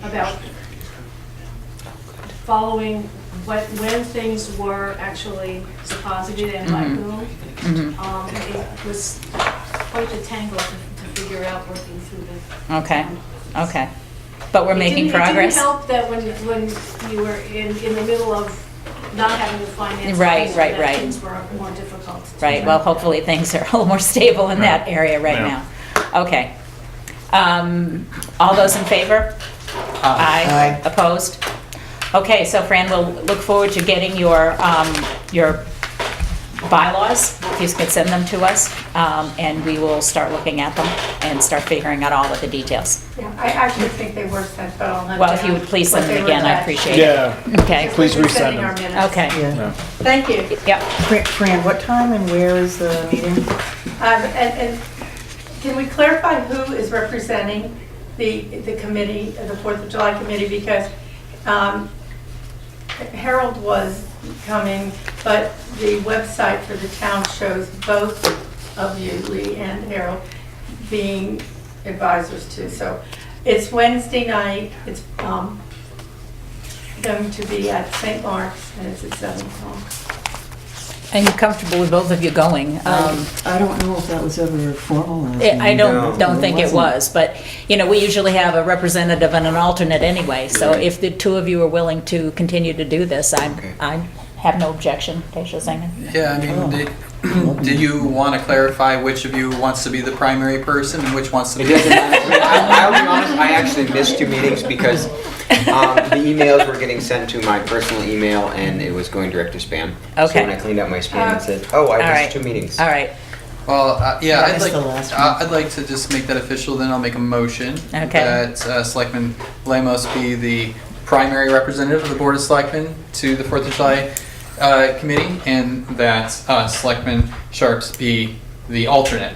about following when things were actually deposited and by whom. It was quite a tangle to figure out working through the. Okay. Okay. But we're making progress? It didn't help that when you were in the middle of not having the finance. Right. that things were more difficult. to Right, track. well, hopefully things are a little more stable in that area right Yeah. now. Okay. All those in favor? Aye. Opposed? Okay, so Fran, we'll look forward to getting your bylaws, if you could send them to us, and we will start looking at them and start figuring out all of the details. Yeah, I actually think they were sent, but I'll hunt Well, if you down would please what send they them were again, I attached. appreciate it. Yeah. Okay, Please We're resend sending our them. minutes. okay, Yeah. Thank you. yep. Fran, what time and where is the meeting? And can we clarify who is representing the committee, the 4th of July committee? Because Harold was coming, but the website for the town shows both of you, Lee and Harold, being advisors too. So it's Wednesday night, it's going to be at St. Mark's, and it's at 7 o'clock. Are you comfortable with both of you going? I don't know if that was ever formalized. I No. don't think it was, but, you know, we usually have a representative and an alternate anyway, so Right. if the two of you are willing to continue to do this, Okay. I have no objection. Tasha Singham? Yeah, I mean, do you want to clarify which of you wants to be the primary person and which wants to It be? doesn't matter. I'll be honest, I actually missed 2 meetings because the emails were getting sent to my personal email and it was going direct to spam. So Okay. when I cleaned up my spam, it said, oh, I right. missed 2 meetings. All right, Well, yeah, Yeah, I'd it's like, the last one. I'd like to just make that official, then I'll make a motion. Okay. That Selectman Lemos be the primary representative of the Board of Selectmen to the 4th of July committee, and that Selectman Sharps be the alternate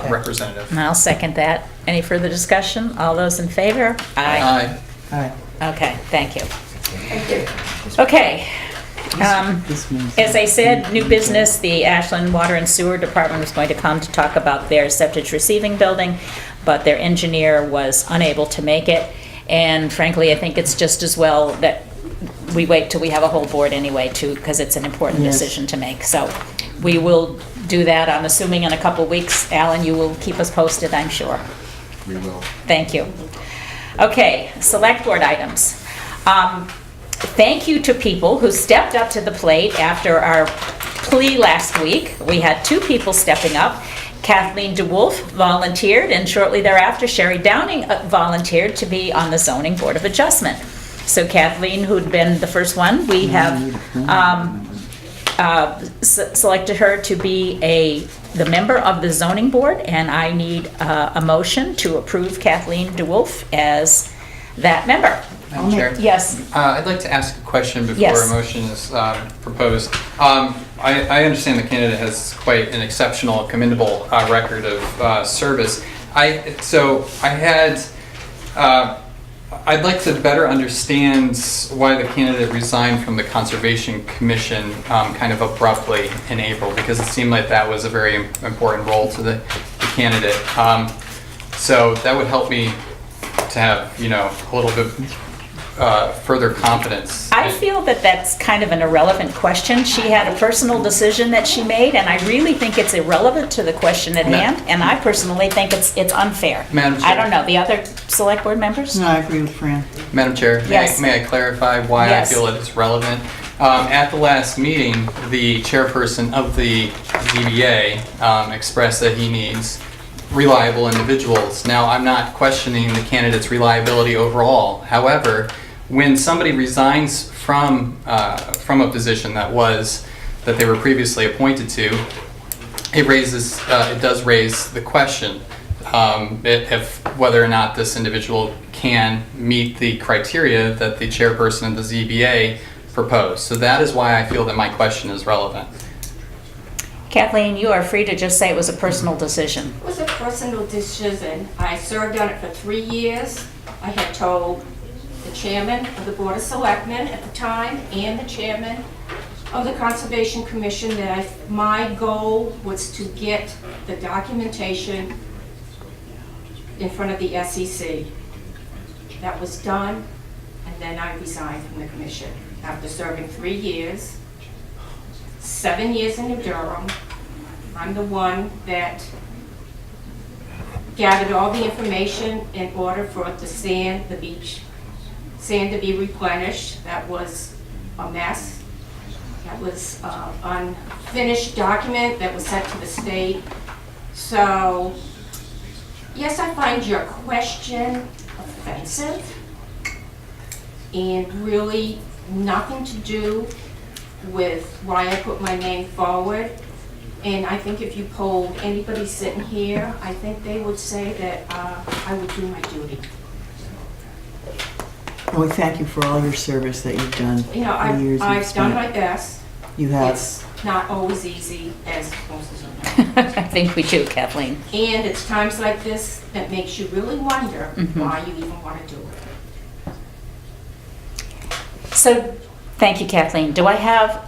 representative. and I'll second that. Any further discussion? All those in favor? Aye. Aye. Okay, thank you. Thank you. Okay. This means- As I said, new business, the Ashland Water and Sewer Department was going to come to talk about their septic receiving building, but their engineer was unable to make it. And frankly, I think it's just as well that we wait till we have a whole board anyway, too, because it's an important Yes. decision to make. So we will do that, I'm assuming, in a couple weeks. Alan, you will keep us posted, I'm sure. We will. Thank you. Okay, select board items. Thank you to people who stepped up to the plate after our plea last week. We had 2 people stepping up, Kathleen DeWolf volunteered, and shortly thereafter, Sherry Downing volunteered to be on the Zoning Board of Adjustment. So Kathleen, who'd been the first one, we have selected her to be the member of the Zoning Board, and I need a motion to approve Kathleen DeWolf as that member. Madam Chair? Yes. I'd like to ask a question before Yes. a motion is proposed. I understand the candidate has quite an exceptional, commendable record of service. I'd like to better understand why the candidate resigned from the Conservation Commission kind of abruptly in April, because it seemed like that was a very important role to the candidate. So that would help me to have, a little bit further confidence. I feel that that's kind of an irrelevant question. She had a personal decision that she made, and I really think it's irrelevant to the question at hand, and I personally think it's unfair. Madam Chair. I don't know, the other select board members? No, I agree with Fran. Madam Chair, Yes. may I clarify why Yes. I feel that it's relevant? At the last meeting, the chairperson of the ZBA expressed that he needs reliable individuals. Now, I'm not questioning the candidate's reliability overall. However, when somebody resigns from a position that they were previously appointed to, it does raise the question if whether or not this individual can meet the criteria that the chairperson of the ZBA proposed. So that is why I feel that my question is relevant. Kathleen, you are free to just say it was a personal decision. It was a personal decision. I served on it for 3 years. I had told the chairman of the Board of Selectmen at the time and the chairman of the Conservation Commission that my goal was to get the documentation in front of the SEC. That was done, and then I resigned from the commission after serving 3 years, 7 years in New Durham. I'm the one that gathered all the information in order for the beach sand to be replenished. That was a mess. That was an unfinished document that was sent to the state. So, yes, I find your question offensive and really nothing to do with why I put my name forward. And I think if you polled anybody sitting here, I think they would say that I would do my duty. And we thank you for all your service that you've done. You know, for the years you've I've done spent. my best. You have. It's not always easy, as most of you know. I think we do, Kathleen. And it's times like this that makes you really wonder why you even want to do it. So, thank you, Kathleen. Do I have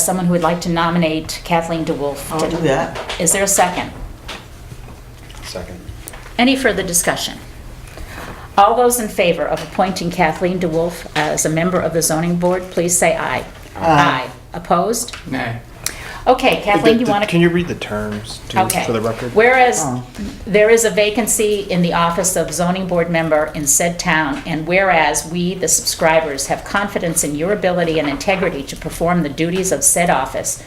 someone who would like to nominate Kathleen DeWolf? I'll do that. Is there a second? Second. Any further discussion? All those in favor of appointing Kathleen DeWolf as a member of the zoning board, please say aye. Aye. Opposed? Nay. Okay, Kathleen, you want to... Can you read the terms too, Okay. for the record? Whereas Oh. there is a vacancy in the office of zoning board member in said town, and whereas we, the subscribers, have confidence in your ability and integrity to perform the duties of said office,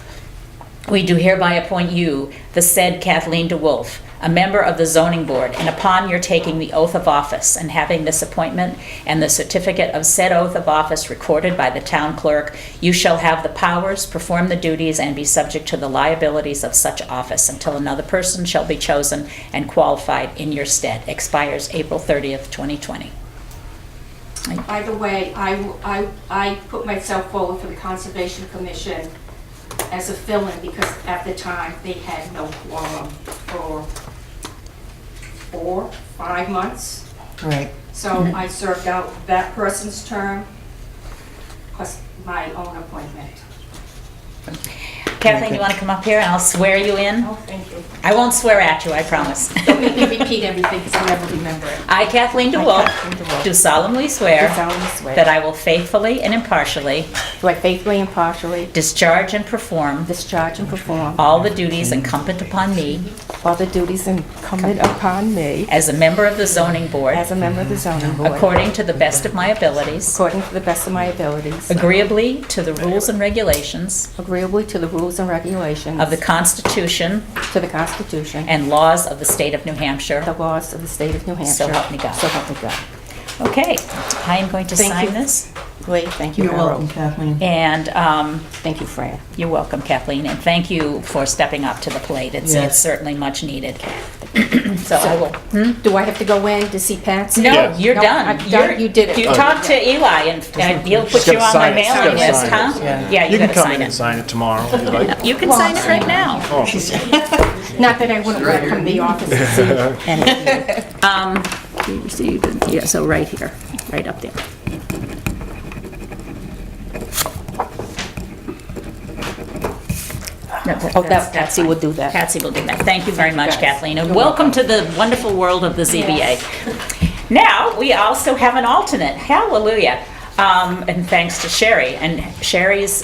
we do hereby appoint you, the said Kathleen DeWolf, a member of the zoning board, and upon your taking the oath of office and having this appointment and the certificate of said oath of office recorded by the town clerk, you shall have the powers, perform the duties, and be subject to the liabilities of such office until another person shall be chosen and qualified in your stead. Expires April 30th, 2020. By the way, I put myself forward for the Conservation Commission as a fill-in because at the time they had no quorum for 4-5 months. Right. So I served out that person's term plus my own appointment. Kathleen, you want to come up here and I'll swear you in? Oh, thank you. I won't swear at you, I promise. Don't make me repeat everything because I'll never remember it. I, Kathleen DeWolf, do solemnly swear that I will faithfully and impartially Do I faithfully and impartially discharge and perform discharge and perform all the duties incumbent upon me all the duties incumbent upon me as a member of the zoning board, as a member of the zoning board, according to the best of my abilities, according to the best of my abilities, agreeably to the rules and regulations agreeably to the rules and regulations of the Constitution to the Constitution and laws of the state of New Hampshire. the laws of the state of New Hampshire. So help me God. So help me God. Okay, I am going to Thank sign you. this. Great, thank you, You're Harold. welcome, Kathleen. And Thank you, Fran. you're welcome, Kathleen, and thank you for stepping up to the plate. It's Yes. certainly much needed. So I will. Do I have to go in to see Patsy? No, Yeah. you're No, done. I'm done. You did it. You talked to Eli, and he'll put She's you gotta on my sign it. She's mailing gotta list, sign huh? it. Yeah, You you can gotta come sign in and it. sign it tomorrow if you'd like. You can sign it right now. Oh, Not that I wouldn't want to come to the office to see any of you. Yeah, so right here, right up there. No, Oh, that Patsy will do that. Patsy will do that. Thank you very much, guys. Kathleen, and welcome to the wonderful world of the ZBA. Now, we also have an alternate. Hallelujah. And thanks to Sherry. And Sherry's,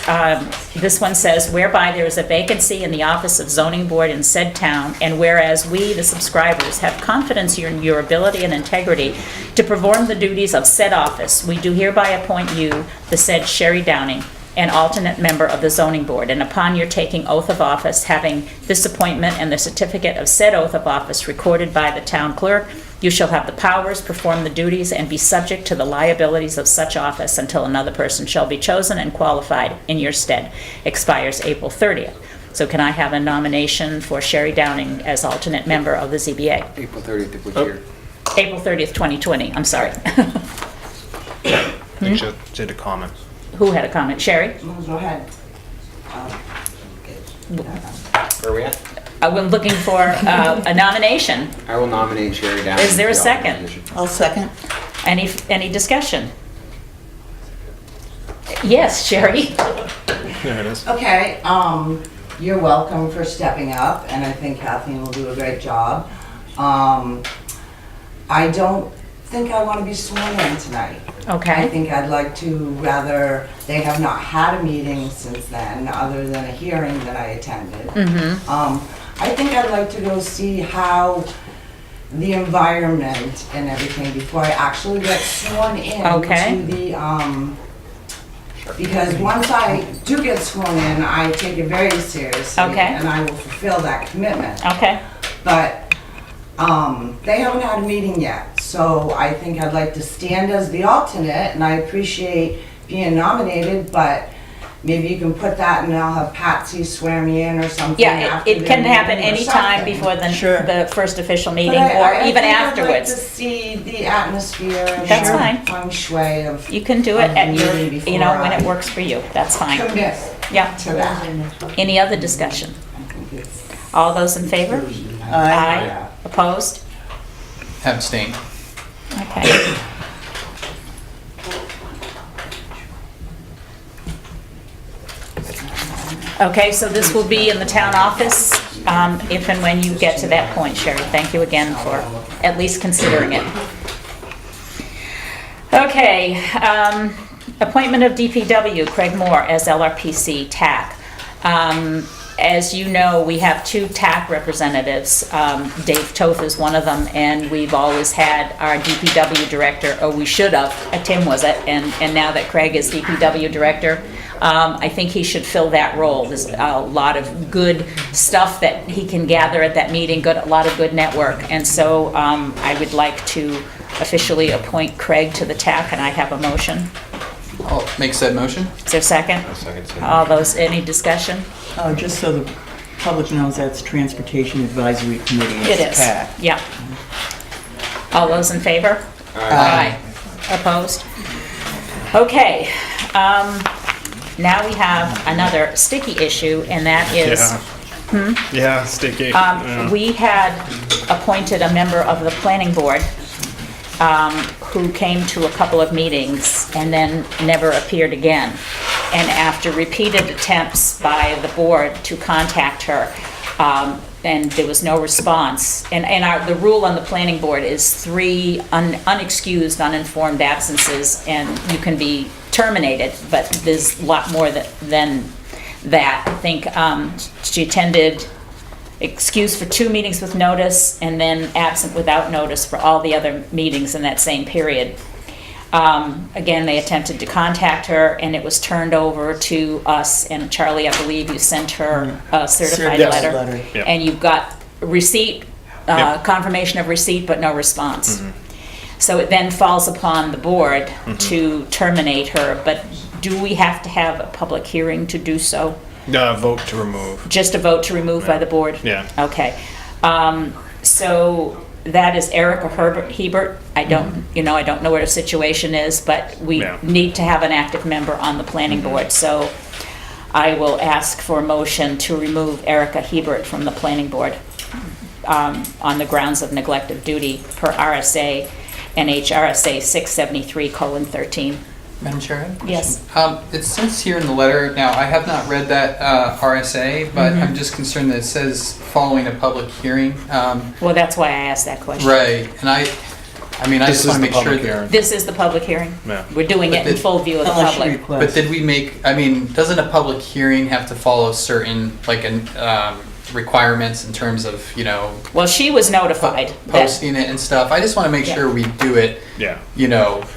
this one says, whereby there is a vacancy in the office of zoning board in said town, and whereas we, the subscribers, have confidence in your ability and integrity to perform the duties of said office, we do hereby appoint you, the said Sherry Downing, an alternate member of the zoning board, and upon your taking oath of office, having this appointment and the certificate of said oath of office recorded by the town clerk, you shall have the powers, perform the duties, and be subject to the liabilities of such office until another person shall be chosen and qualified in your stead. Expires April 30th. So can I have a nomination for Sherry Downing as alternate member of the ZBA? April 30th, of which year? April 30th, 2020, I'm sorry. I think she did a comment. Who had a comment? Sherry? Go ahead. Where are we at? We're looking for a nomination. I will nominate Sherry Downing. Is there a for the alternate second? position. I'll second. Any discussion? Yes, Sherry? There it is. Okay, you're welcome for stepping up, and I think Kathleen will do a great job. I don't think I want to be sworn in tonight. I Okay. think I'd like to rather, they have not had a meeting since then, other than a hearing that I attended. I think I'd like to go see how the environment and everything before I actually get sworn in Okay. to the, because once I do get sworn in, I take it very seriously. Okay. And I will fulfill that commitment. Okay. But they haven't had a meeting yet, so I think I'd like to stand as the alternate, and I appreciate being nominated, but maybe you can put that and I'll have Patsy swear me in or something. Yeah, after it their can happen meeting or anytime something. before Sure. the first official But meeting, I or even think I'd afterwards. like to see the atmosphere and That's the fine. feng shui of. You can do it of at the your, meeting you know, before when it I works for you. That's fine. Commit Yeah. to that. Any other discussion? All those in favor? Aye. Opposed? Abstain. Okay. Okay, so this will be in the town office, if and when you get to that point, Sherry. Thank you again for at least considering it. Okay, appointment of DPW, Craig Moore as LRPC TAC. As you know, we have two TAC representatives. Dave Toth is one of them, and we've always had our DPW director, or we should have, Tim was it, and now that Craig is DPW director, I think he should fill that role. There's a lot of good stuff that he can gather at that meeting, a lot of good network, and so I would like to officially appoint Craig to the TAC, and I have a motion. I'll make said motion. Is there a second? Second. All those, any discussion? Just so the public knows, that's Transportation Advisory Committee. It It's is, TAC. yeah. All those in favor? Aye. Opposed? Okay, now we have another sticky issue, and that is, Yeah, sticky. Yeah. we had appointed a member of the planning board who came to a couple of meetings and then never appeared again. And after repeated attempts by the board to contact her, and there was no response. And the rule on the planning board is 3 unexcused, uninformed absences, and you can be terminated, but there's a lot more than that. I think she attended excused for 2 meetings with notice, and then absent without notice for all the other meetings in that same period. Again, they attempted to contact her, and it was turned over to us, and Charlie, I believe you sent her a certified Yes. letter. Yep. And you've got receipt, Yep. confirmation of receipt, but no response. So it then falls upon the board to terminate her, but do we have to have a public hearing to do so? Vote to remove. Just a vote to remove by the board? Yeah. Okay. So that is Erica Hebert. I don't know what her situation is, but we Yeah. need to have an active member on the planning board. So I will ask for a motion to remove Erica Hebert from the planning board on the grounds of neglect of duty per RSA, NHRSA 673:13. Madam Chair? Yes. It says here in the letter, now I have not read that RSA, but I'm just concerned that it says following a public hearing. Well, that's why I asked that question. Right, and I mean, I This just is want to the make sure public that. hearing. This is the public hearing. Yeah. We're doing it in full view of the Unless you public. request. But did we make, I mean, doesn't a public hearing have to follow certain, requirements in terms of, Well, she was notified that posting it and stuff? I just want to make Yeah. sure we do it, Yeah.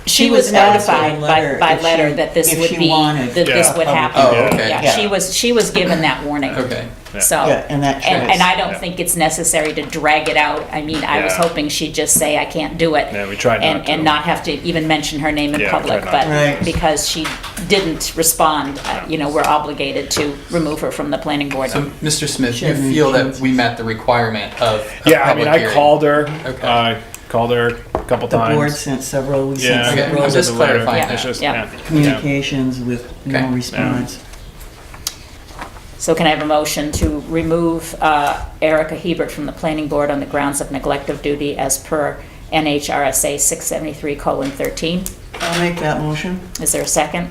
she was asked by notified letter by if letter she- that this if would she be, wanted that this Yeah. would happen. Oh, okay. Yeah, she was given that warning. okay. So, Yeah, and that and shows. I don't Yeah. think it's necessary to drag it out. I mean, I was Yeah. hoping she'd just say, I can't do it. Yeah, we tried not to. And not have to even mention her name in Yeah, we public, tried but not to. Right. because she didn't respond, we're obligated to remove her from the planning board. So, Mr. Smith, She you had any feel that chances. we met the requirement of a Yeah, I public mean, I hearing? called her. Okay. I called her a couple The times. board sent several, we sent Yeah. Okay, several I'm just the letter. clarifying Yeah. It's just, Yeah. yeah. communications with no Okay. response. So can I have a motion to remove Erica Hebert from the planning board on the grounds of neglect of duty as per NHRSA 673:13? I'll make that motion. Is there a second?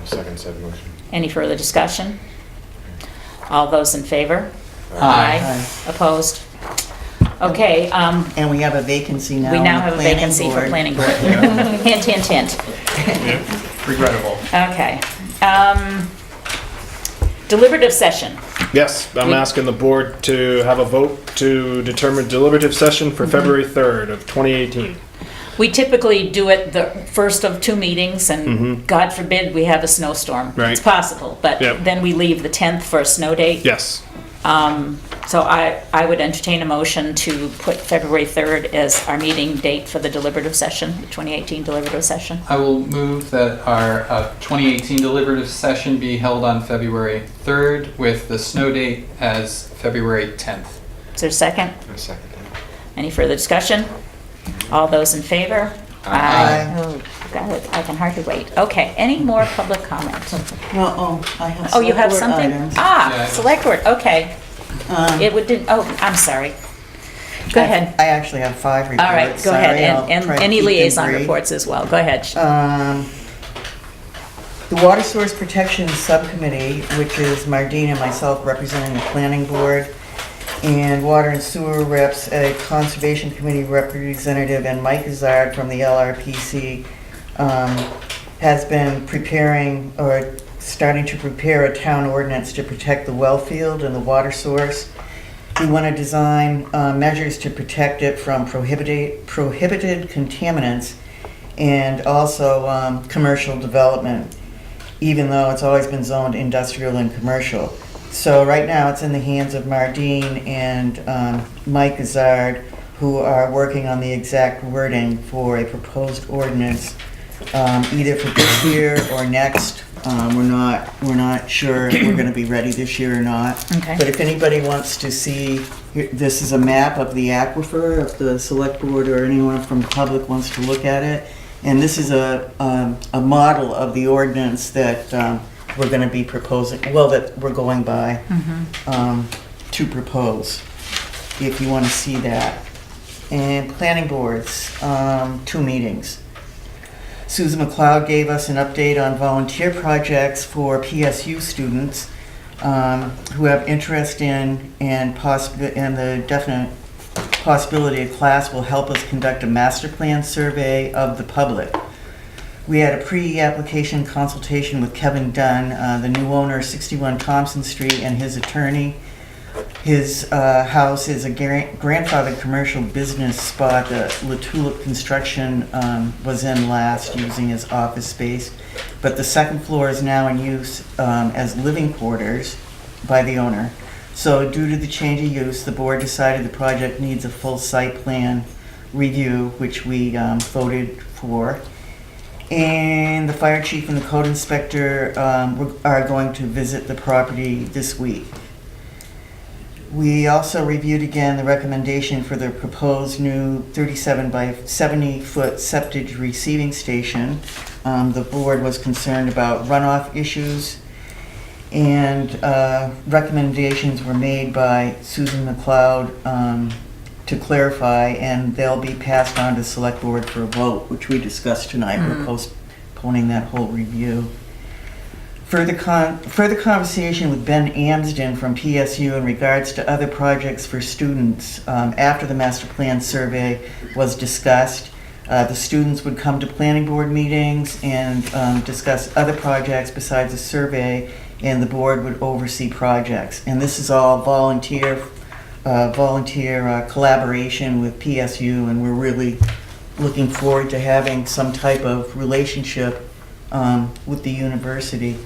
Second said motion. Any further discussion? All those in favor? Aye. Opposed? Okay, And we have a vacancy now we on now the have a planning vacancy for board. planning board. Hint, hint, hint. Regrettable. Okay. Deliberative session. Yes, I'm asking the board to have a vote to determine deliberative session for February 3rd of 2018. We typically do it the first of 2 meetings, and God forbid we have a snowstorm. Right. It's possible, but Yep. then we leave the 10th for a snow date. Yes. So I would entertain a motion to put February 3rd as our meeting date for the deliberative session, the 2018 deliberative session. I will move that our 2018 deliberative session be held on February 3rd with the snow date as February 10th. Is there a second? I second that. Any further discussion? All those in favor? Aye. Oh, God, I can hardly wait. Okay, any more public comment? No, I have. Oh, you have select board something? items. Yeah. Select board, okay. It would, I'm sorry. Go ahead. I actually have 5 reports. All right, go ahead, Sorry, I'll and try to any keep them liaison brief. reports as well, go ahead. The Water Source Protection Subcommittee, which is Mardine and myself representing the planning board, and Water and Sewer reps, a Conservation Committee representative, and Mike Izzard from the LRPC, has been preparing, or starting to prepare a town ordinance to protect the well field and the water source. We want to design measures to protect it from prohibited contaminants and also commercial development, even though it's always been zoned industrial and commercial. So right now, it's in the hands of Mardine and Mike Izzard, who are working on the exact wording for a proposed ordinance, either for this year or next. We're not sure if we're gonna be ready this year or not. Okay. But if anybody wants to see, this is a map of the aquifer, if the select board or anyone from the public wants to look at it. And this is a model of the ordinance that we're gonna be proposing, well, that we're going by to propose, if you wanna see that. And planning boards, 2 meetings. Susan McLeod gave us an update on volunteer projects for PSU students who have interest in and the definite possibility a class will help us conduct a master plan survey of the public. We had a pre-application consultation with Kevin Dunn, the new owner of 61 Thompson Street, and his attorney. His house is a grandfathered commercial business spot that La Tulip Construction was in last, using as office space. But the second floor is now in use as living quarters by the owner. So due to the change of use, the board decided the project needs a full site plan review, which we voted for. And the fire chief and the code inspector are going to visit the property this week. We also reviewed again the recommendation for the proposed new 37 by 70 foot septic receiving station. The board was concerned about runoff issues, and recommendations were made by Susan McLeod to clarify, and they'll be passed on to select board for a vote, which we discussed tonight. We're postponing that whole review. Further conversation with Ben Amsden from PSU in regards to other projects for students after the master plan survey was discussed. The students would come to planning board meetings and discuss other projects besides the survey, and the board would oversee projects. And this is all volunteer collaboration with PSU, and we're really looking forward to having some type of relationship with the university.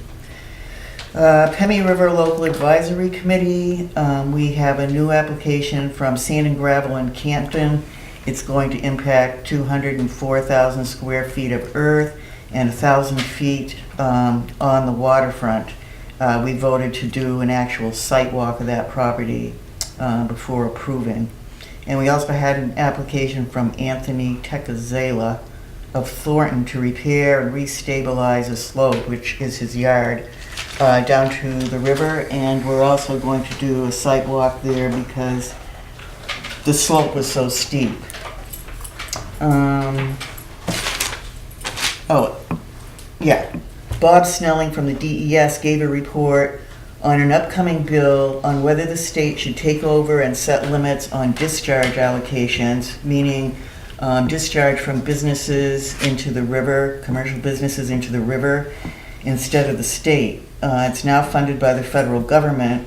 Pemmy River Local Advisory Committee, we have a new application from Sand and Gravel in Campton. It's going to impact 204,000 square feet of earth and 1,000 feet on the waterfront. We voted to do an actual site walk of that property before approving. And we also had an application from Anthony Tecazela of Thornton to repair and restabilize a slope, which is his yard, down to the river. And we're also going to do a site walk there because the slope was so steep. Bob Snelling from the DES gave a report on an upcoming bill on whether the state should take over and set limits on discharge allocations, meaning discharge from businesses into the river, commercial businesses into the river, instead of the state. It's now funded by the federal government.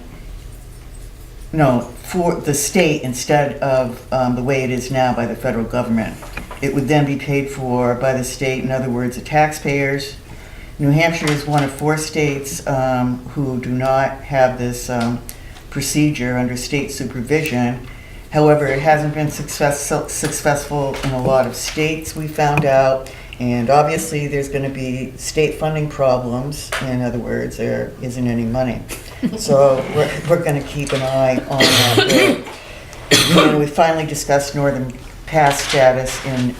No, for the state instead of the way it is now by the federal government. It would then be paid for by the state, in other words, the taxpayers. New Hampshire is one of 4 states who do not have this procedure under state supervision. However, it hasn't been successful in a lot of states, we found out, and obviously there's going to be state funding problems. In other words, there isn't any money. So we're going to keep an eye on that bill. And we finally discussed Northern Pass status in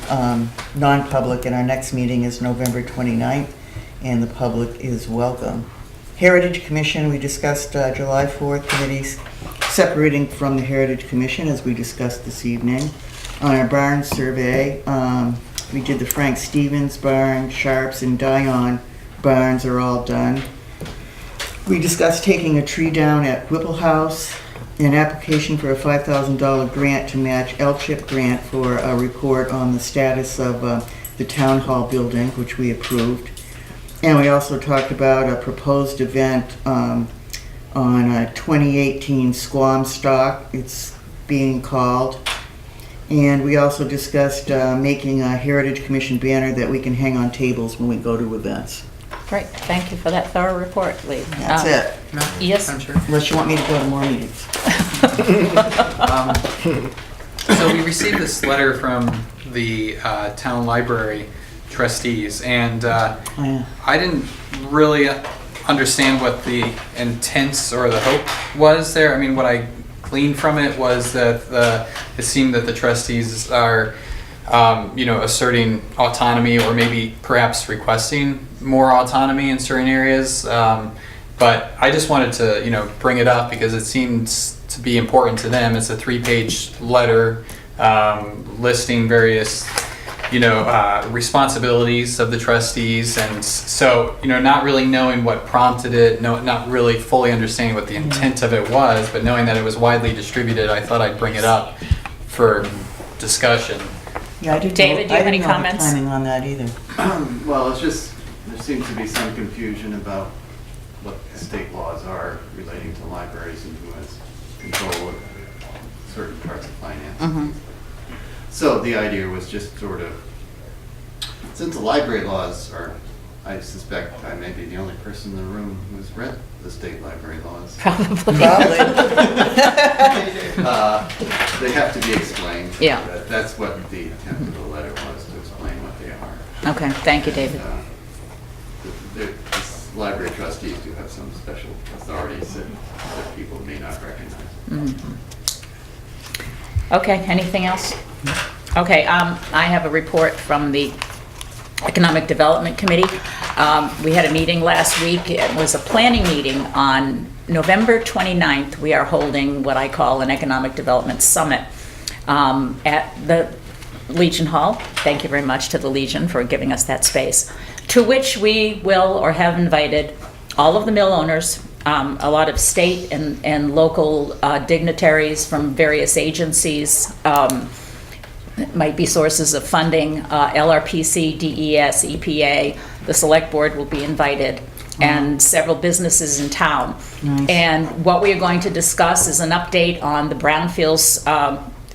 non-public, and our next meeting is November 29th, and the public is welcome. Heritage Commission, we discussed July 4th committees separating from the Heritage Commission, as we discussed this evening. On our barn survey, we did the Frank Stevens barn, Sharps and Dion barns are all done. We discussed taking a tree down at Whipple House, an application for a $5,000 grant to match L-CHIP grant for a report on the status of the town hall building, which we approved. And we also talked about a proposed event on a 2018 Squam Stock, it's being called. And we also discussed making a Heritage Commission banner that we can hang on tables when we go to events. Great, thank you for that thorough report, Lee. That's it. Yes? I'm sure. Unless you want me to go to more meetings. So we received this letter from the town library trustees, and I didn't really understand what the intent or the hope was there. I mean, what I gleaned from it was that it seemed that the trustees are, asserting autonomy, or maybe perhaps requesting more autonomy in certain areas. But I just wanted to, bring it up because it seems to be important to them. It's a 3-page letter listing various responsibilities of the trustees, and so not really knowing what prompted it, not really fully understanding what the intent of it was, but knowing that it was widely distributed, I thought I'd bring it up for discussion. Yeah, I didn't David, do you have any comments? I didn't know the timing on that either. Well, it's just, there seems to be some confusion about what state laws are relating to libraries and who has control of certain parts of finance. Mhm. So the idea was just sort of, since the library laws are, I suspect I may be the only person in the room who's read the state library laws. Probably. They have to be explained. Yeah. That's what the intent of the letter was, to explain what they are. Okay, thank you, David. The library trustees do have some special authorities that people may not recognize. Mhm. Okay, anything else? Okay, I have a report from the Economic Development Committee. We had a meeting last week. It was a planning meeting on November 29th. We are holding what I call an Economic Development Summit at the Legion Hall. Thank you very much to the Legion for giving us that space, to which we will or have invited all of the mill owners, a lot of state and local dignitaries from various agencies, might be sources of funding, LRPC, DES, EPA, the select board will be invited, and several businesses in town. Nice. And what we are going to discuss is an update on the brownfields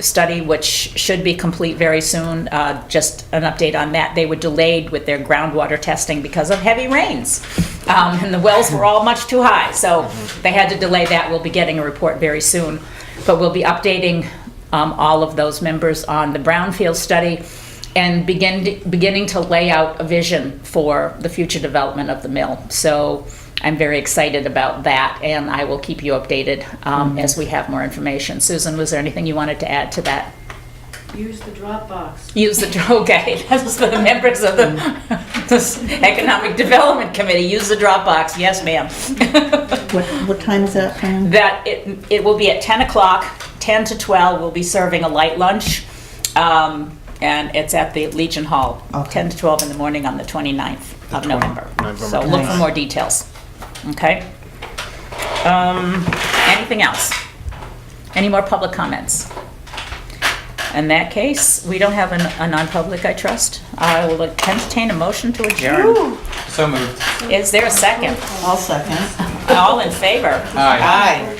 study, which should be complete very soon. Just an update on that. They were delayed with their groundwater testing because of heavy rains. And the wells were all much too high, so they had to delay that. We'll be getting a report very soon. But we'll be updating all of those members on the brownfield study and beginning to lay out a vision for the future development of the mill. So I'm very excited about that, and I will keep you updated as we have more information. Susan, was there anything you wanted to add to that? Use the Dropbox. Use the, okay, that's for the members of the this Economic Development Committee. Use the Dropbox, yes ma'am. What time is that, Fran? That, it will be at 10 o'clock, 10 to 12, we'll be serving a light lunch. And it's at the Legion Hall, Okay. 10 to 12 in the morning on the 29th of November. So look for Nice. more details, okay? Anything else? Any more public comments? In that case, we don't have a non-public, I trust. I will entertain a motion to adjourn. So moved. Is there a second? I'll second. All in favor? Aye. Aye.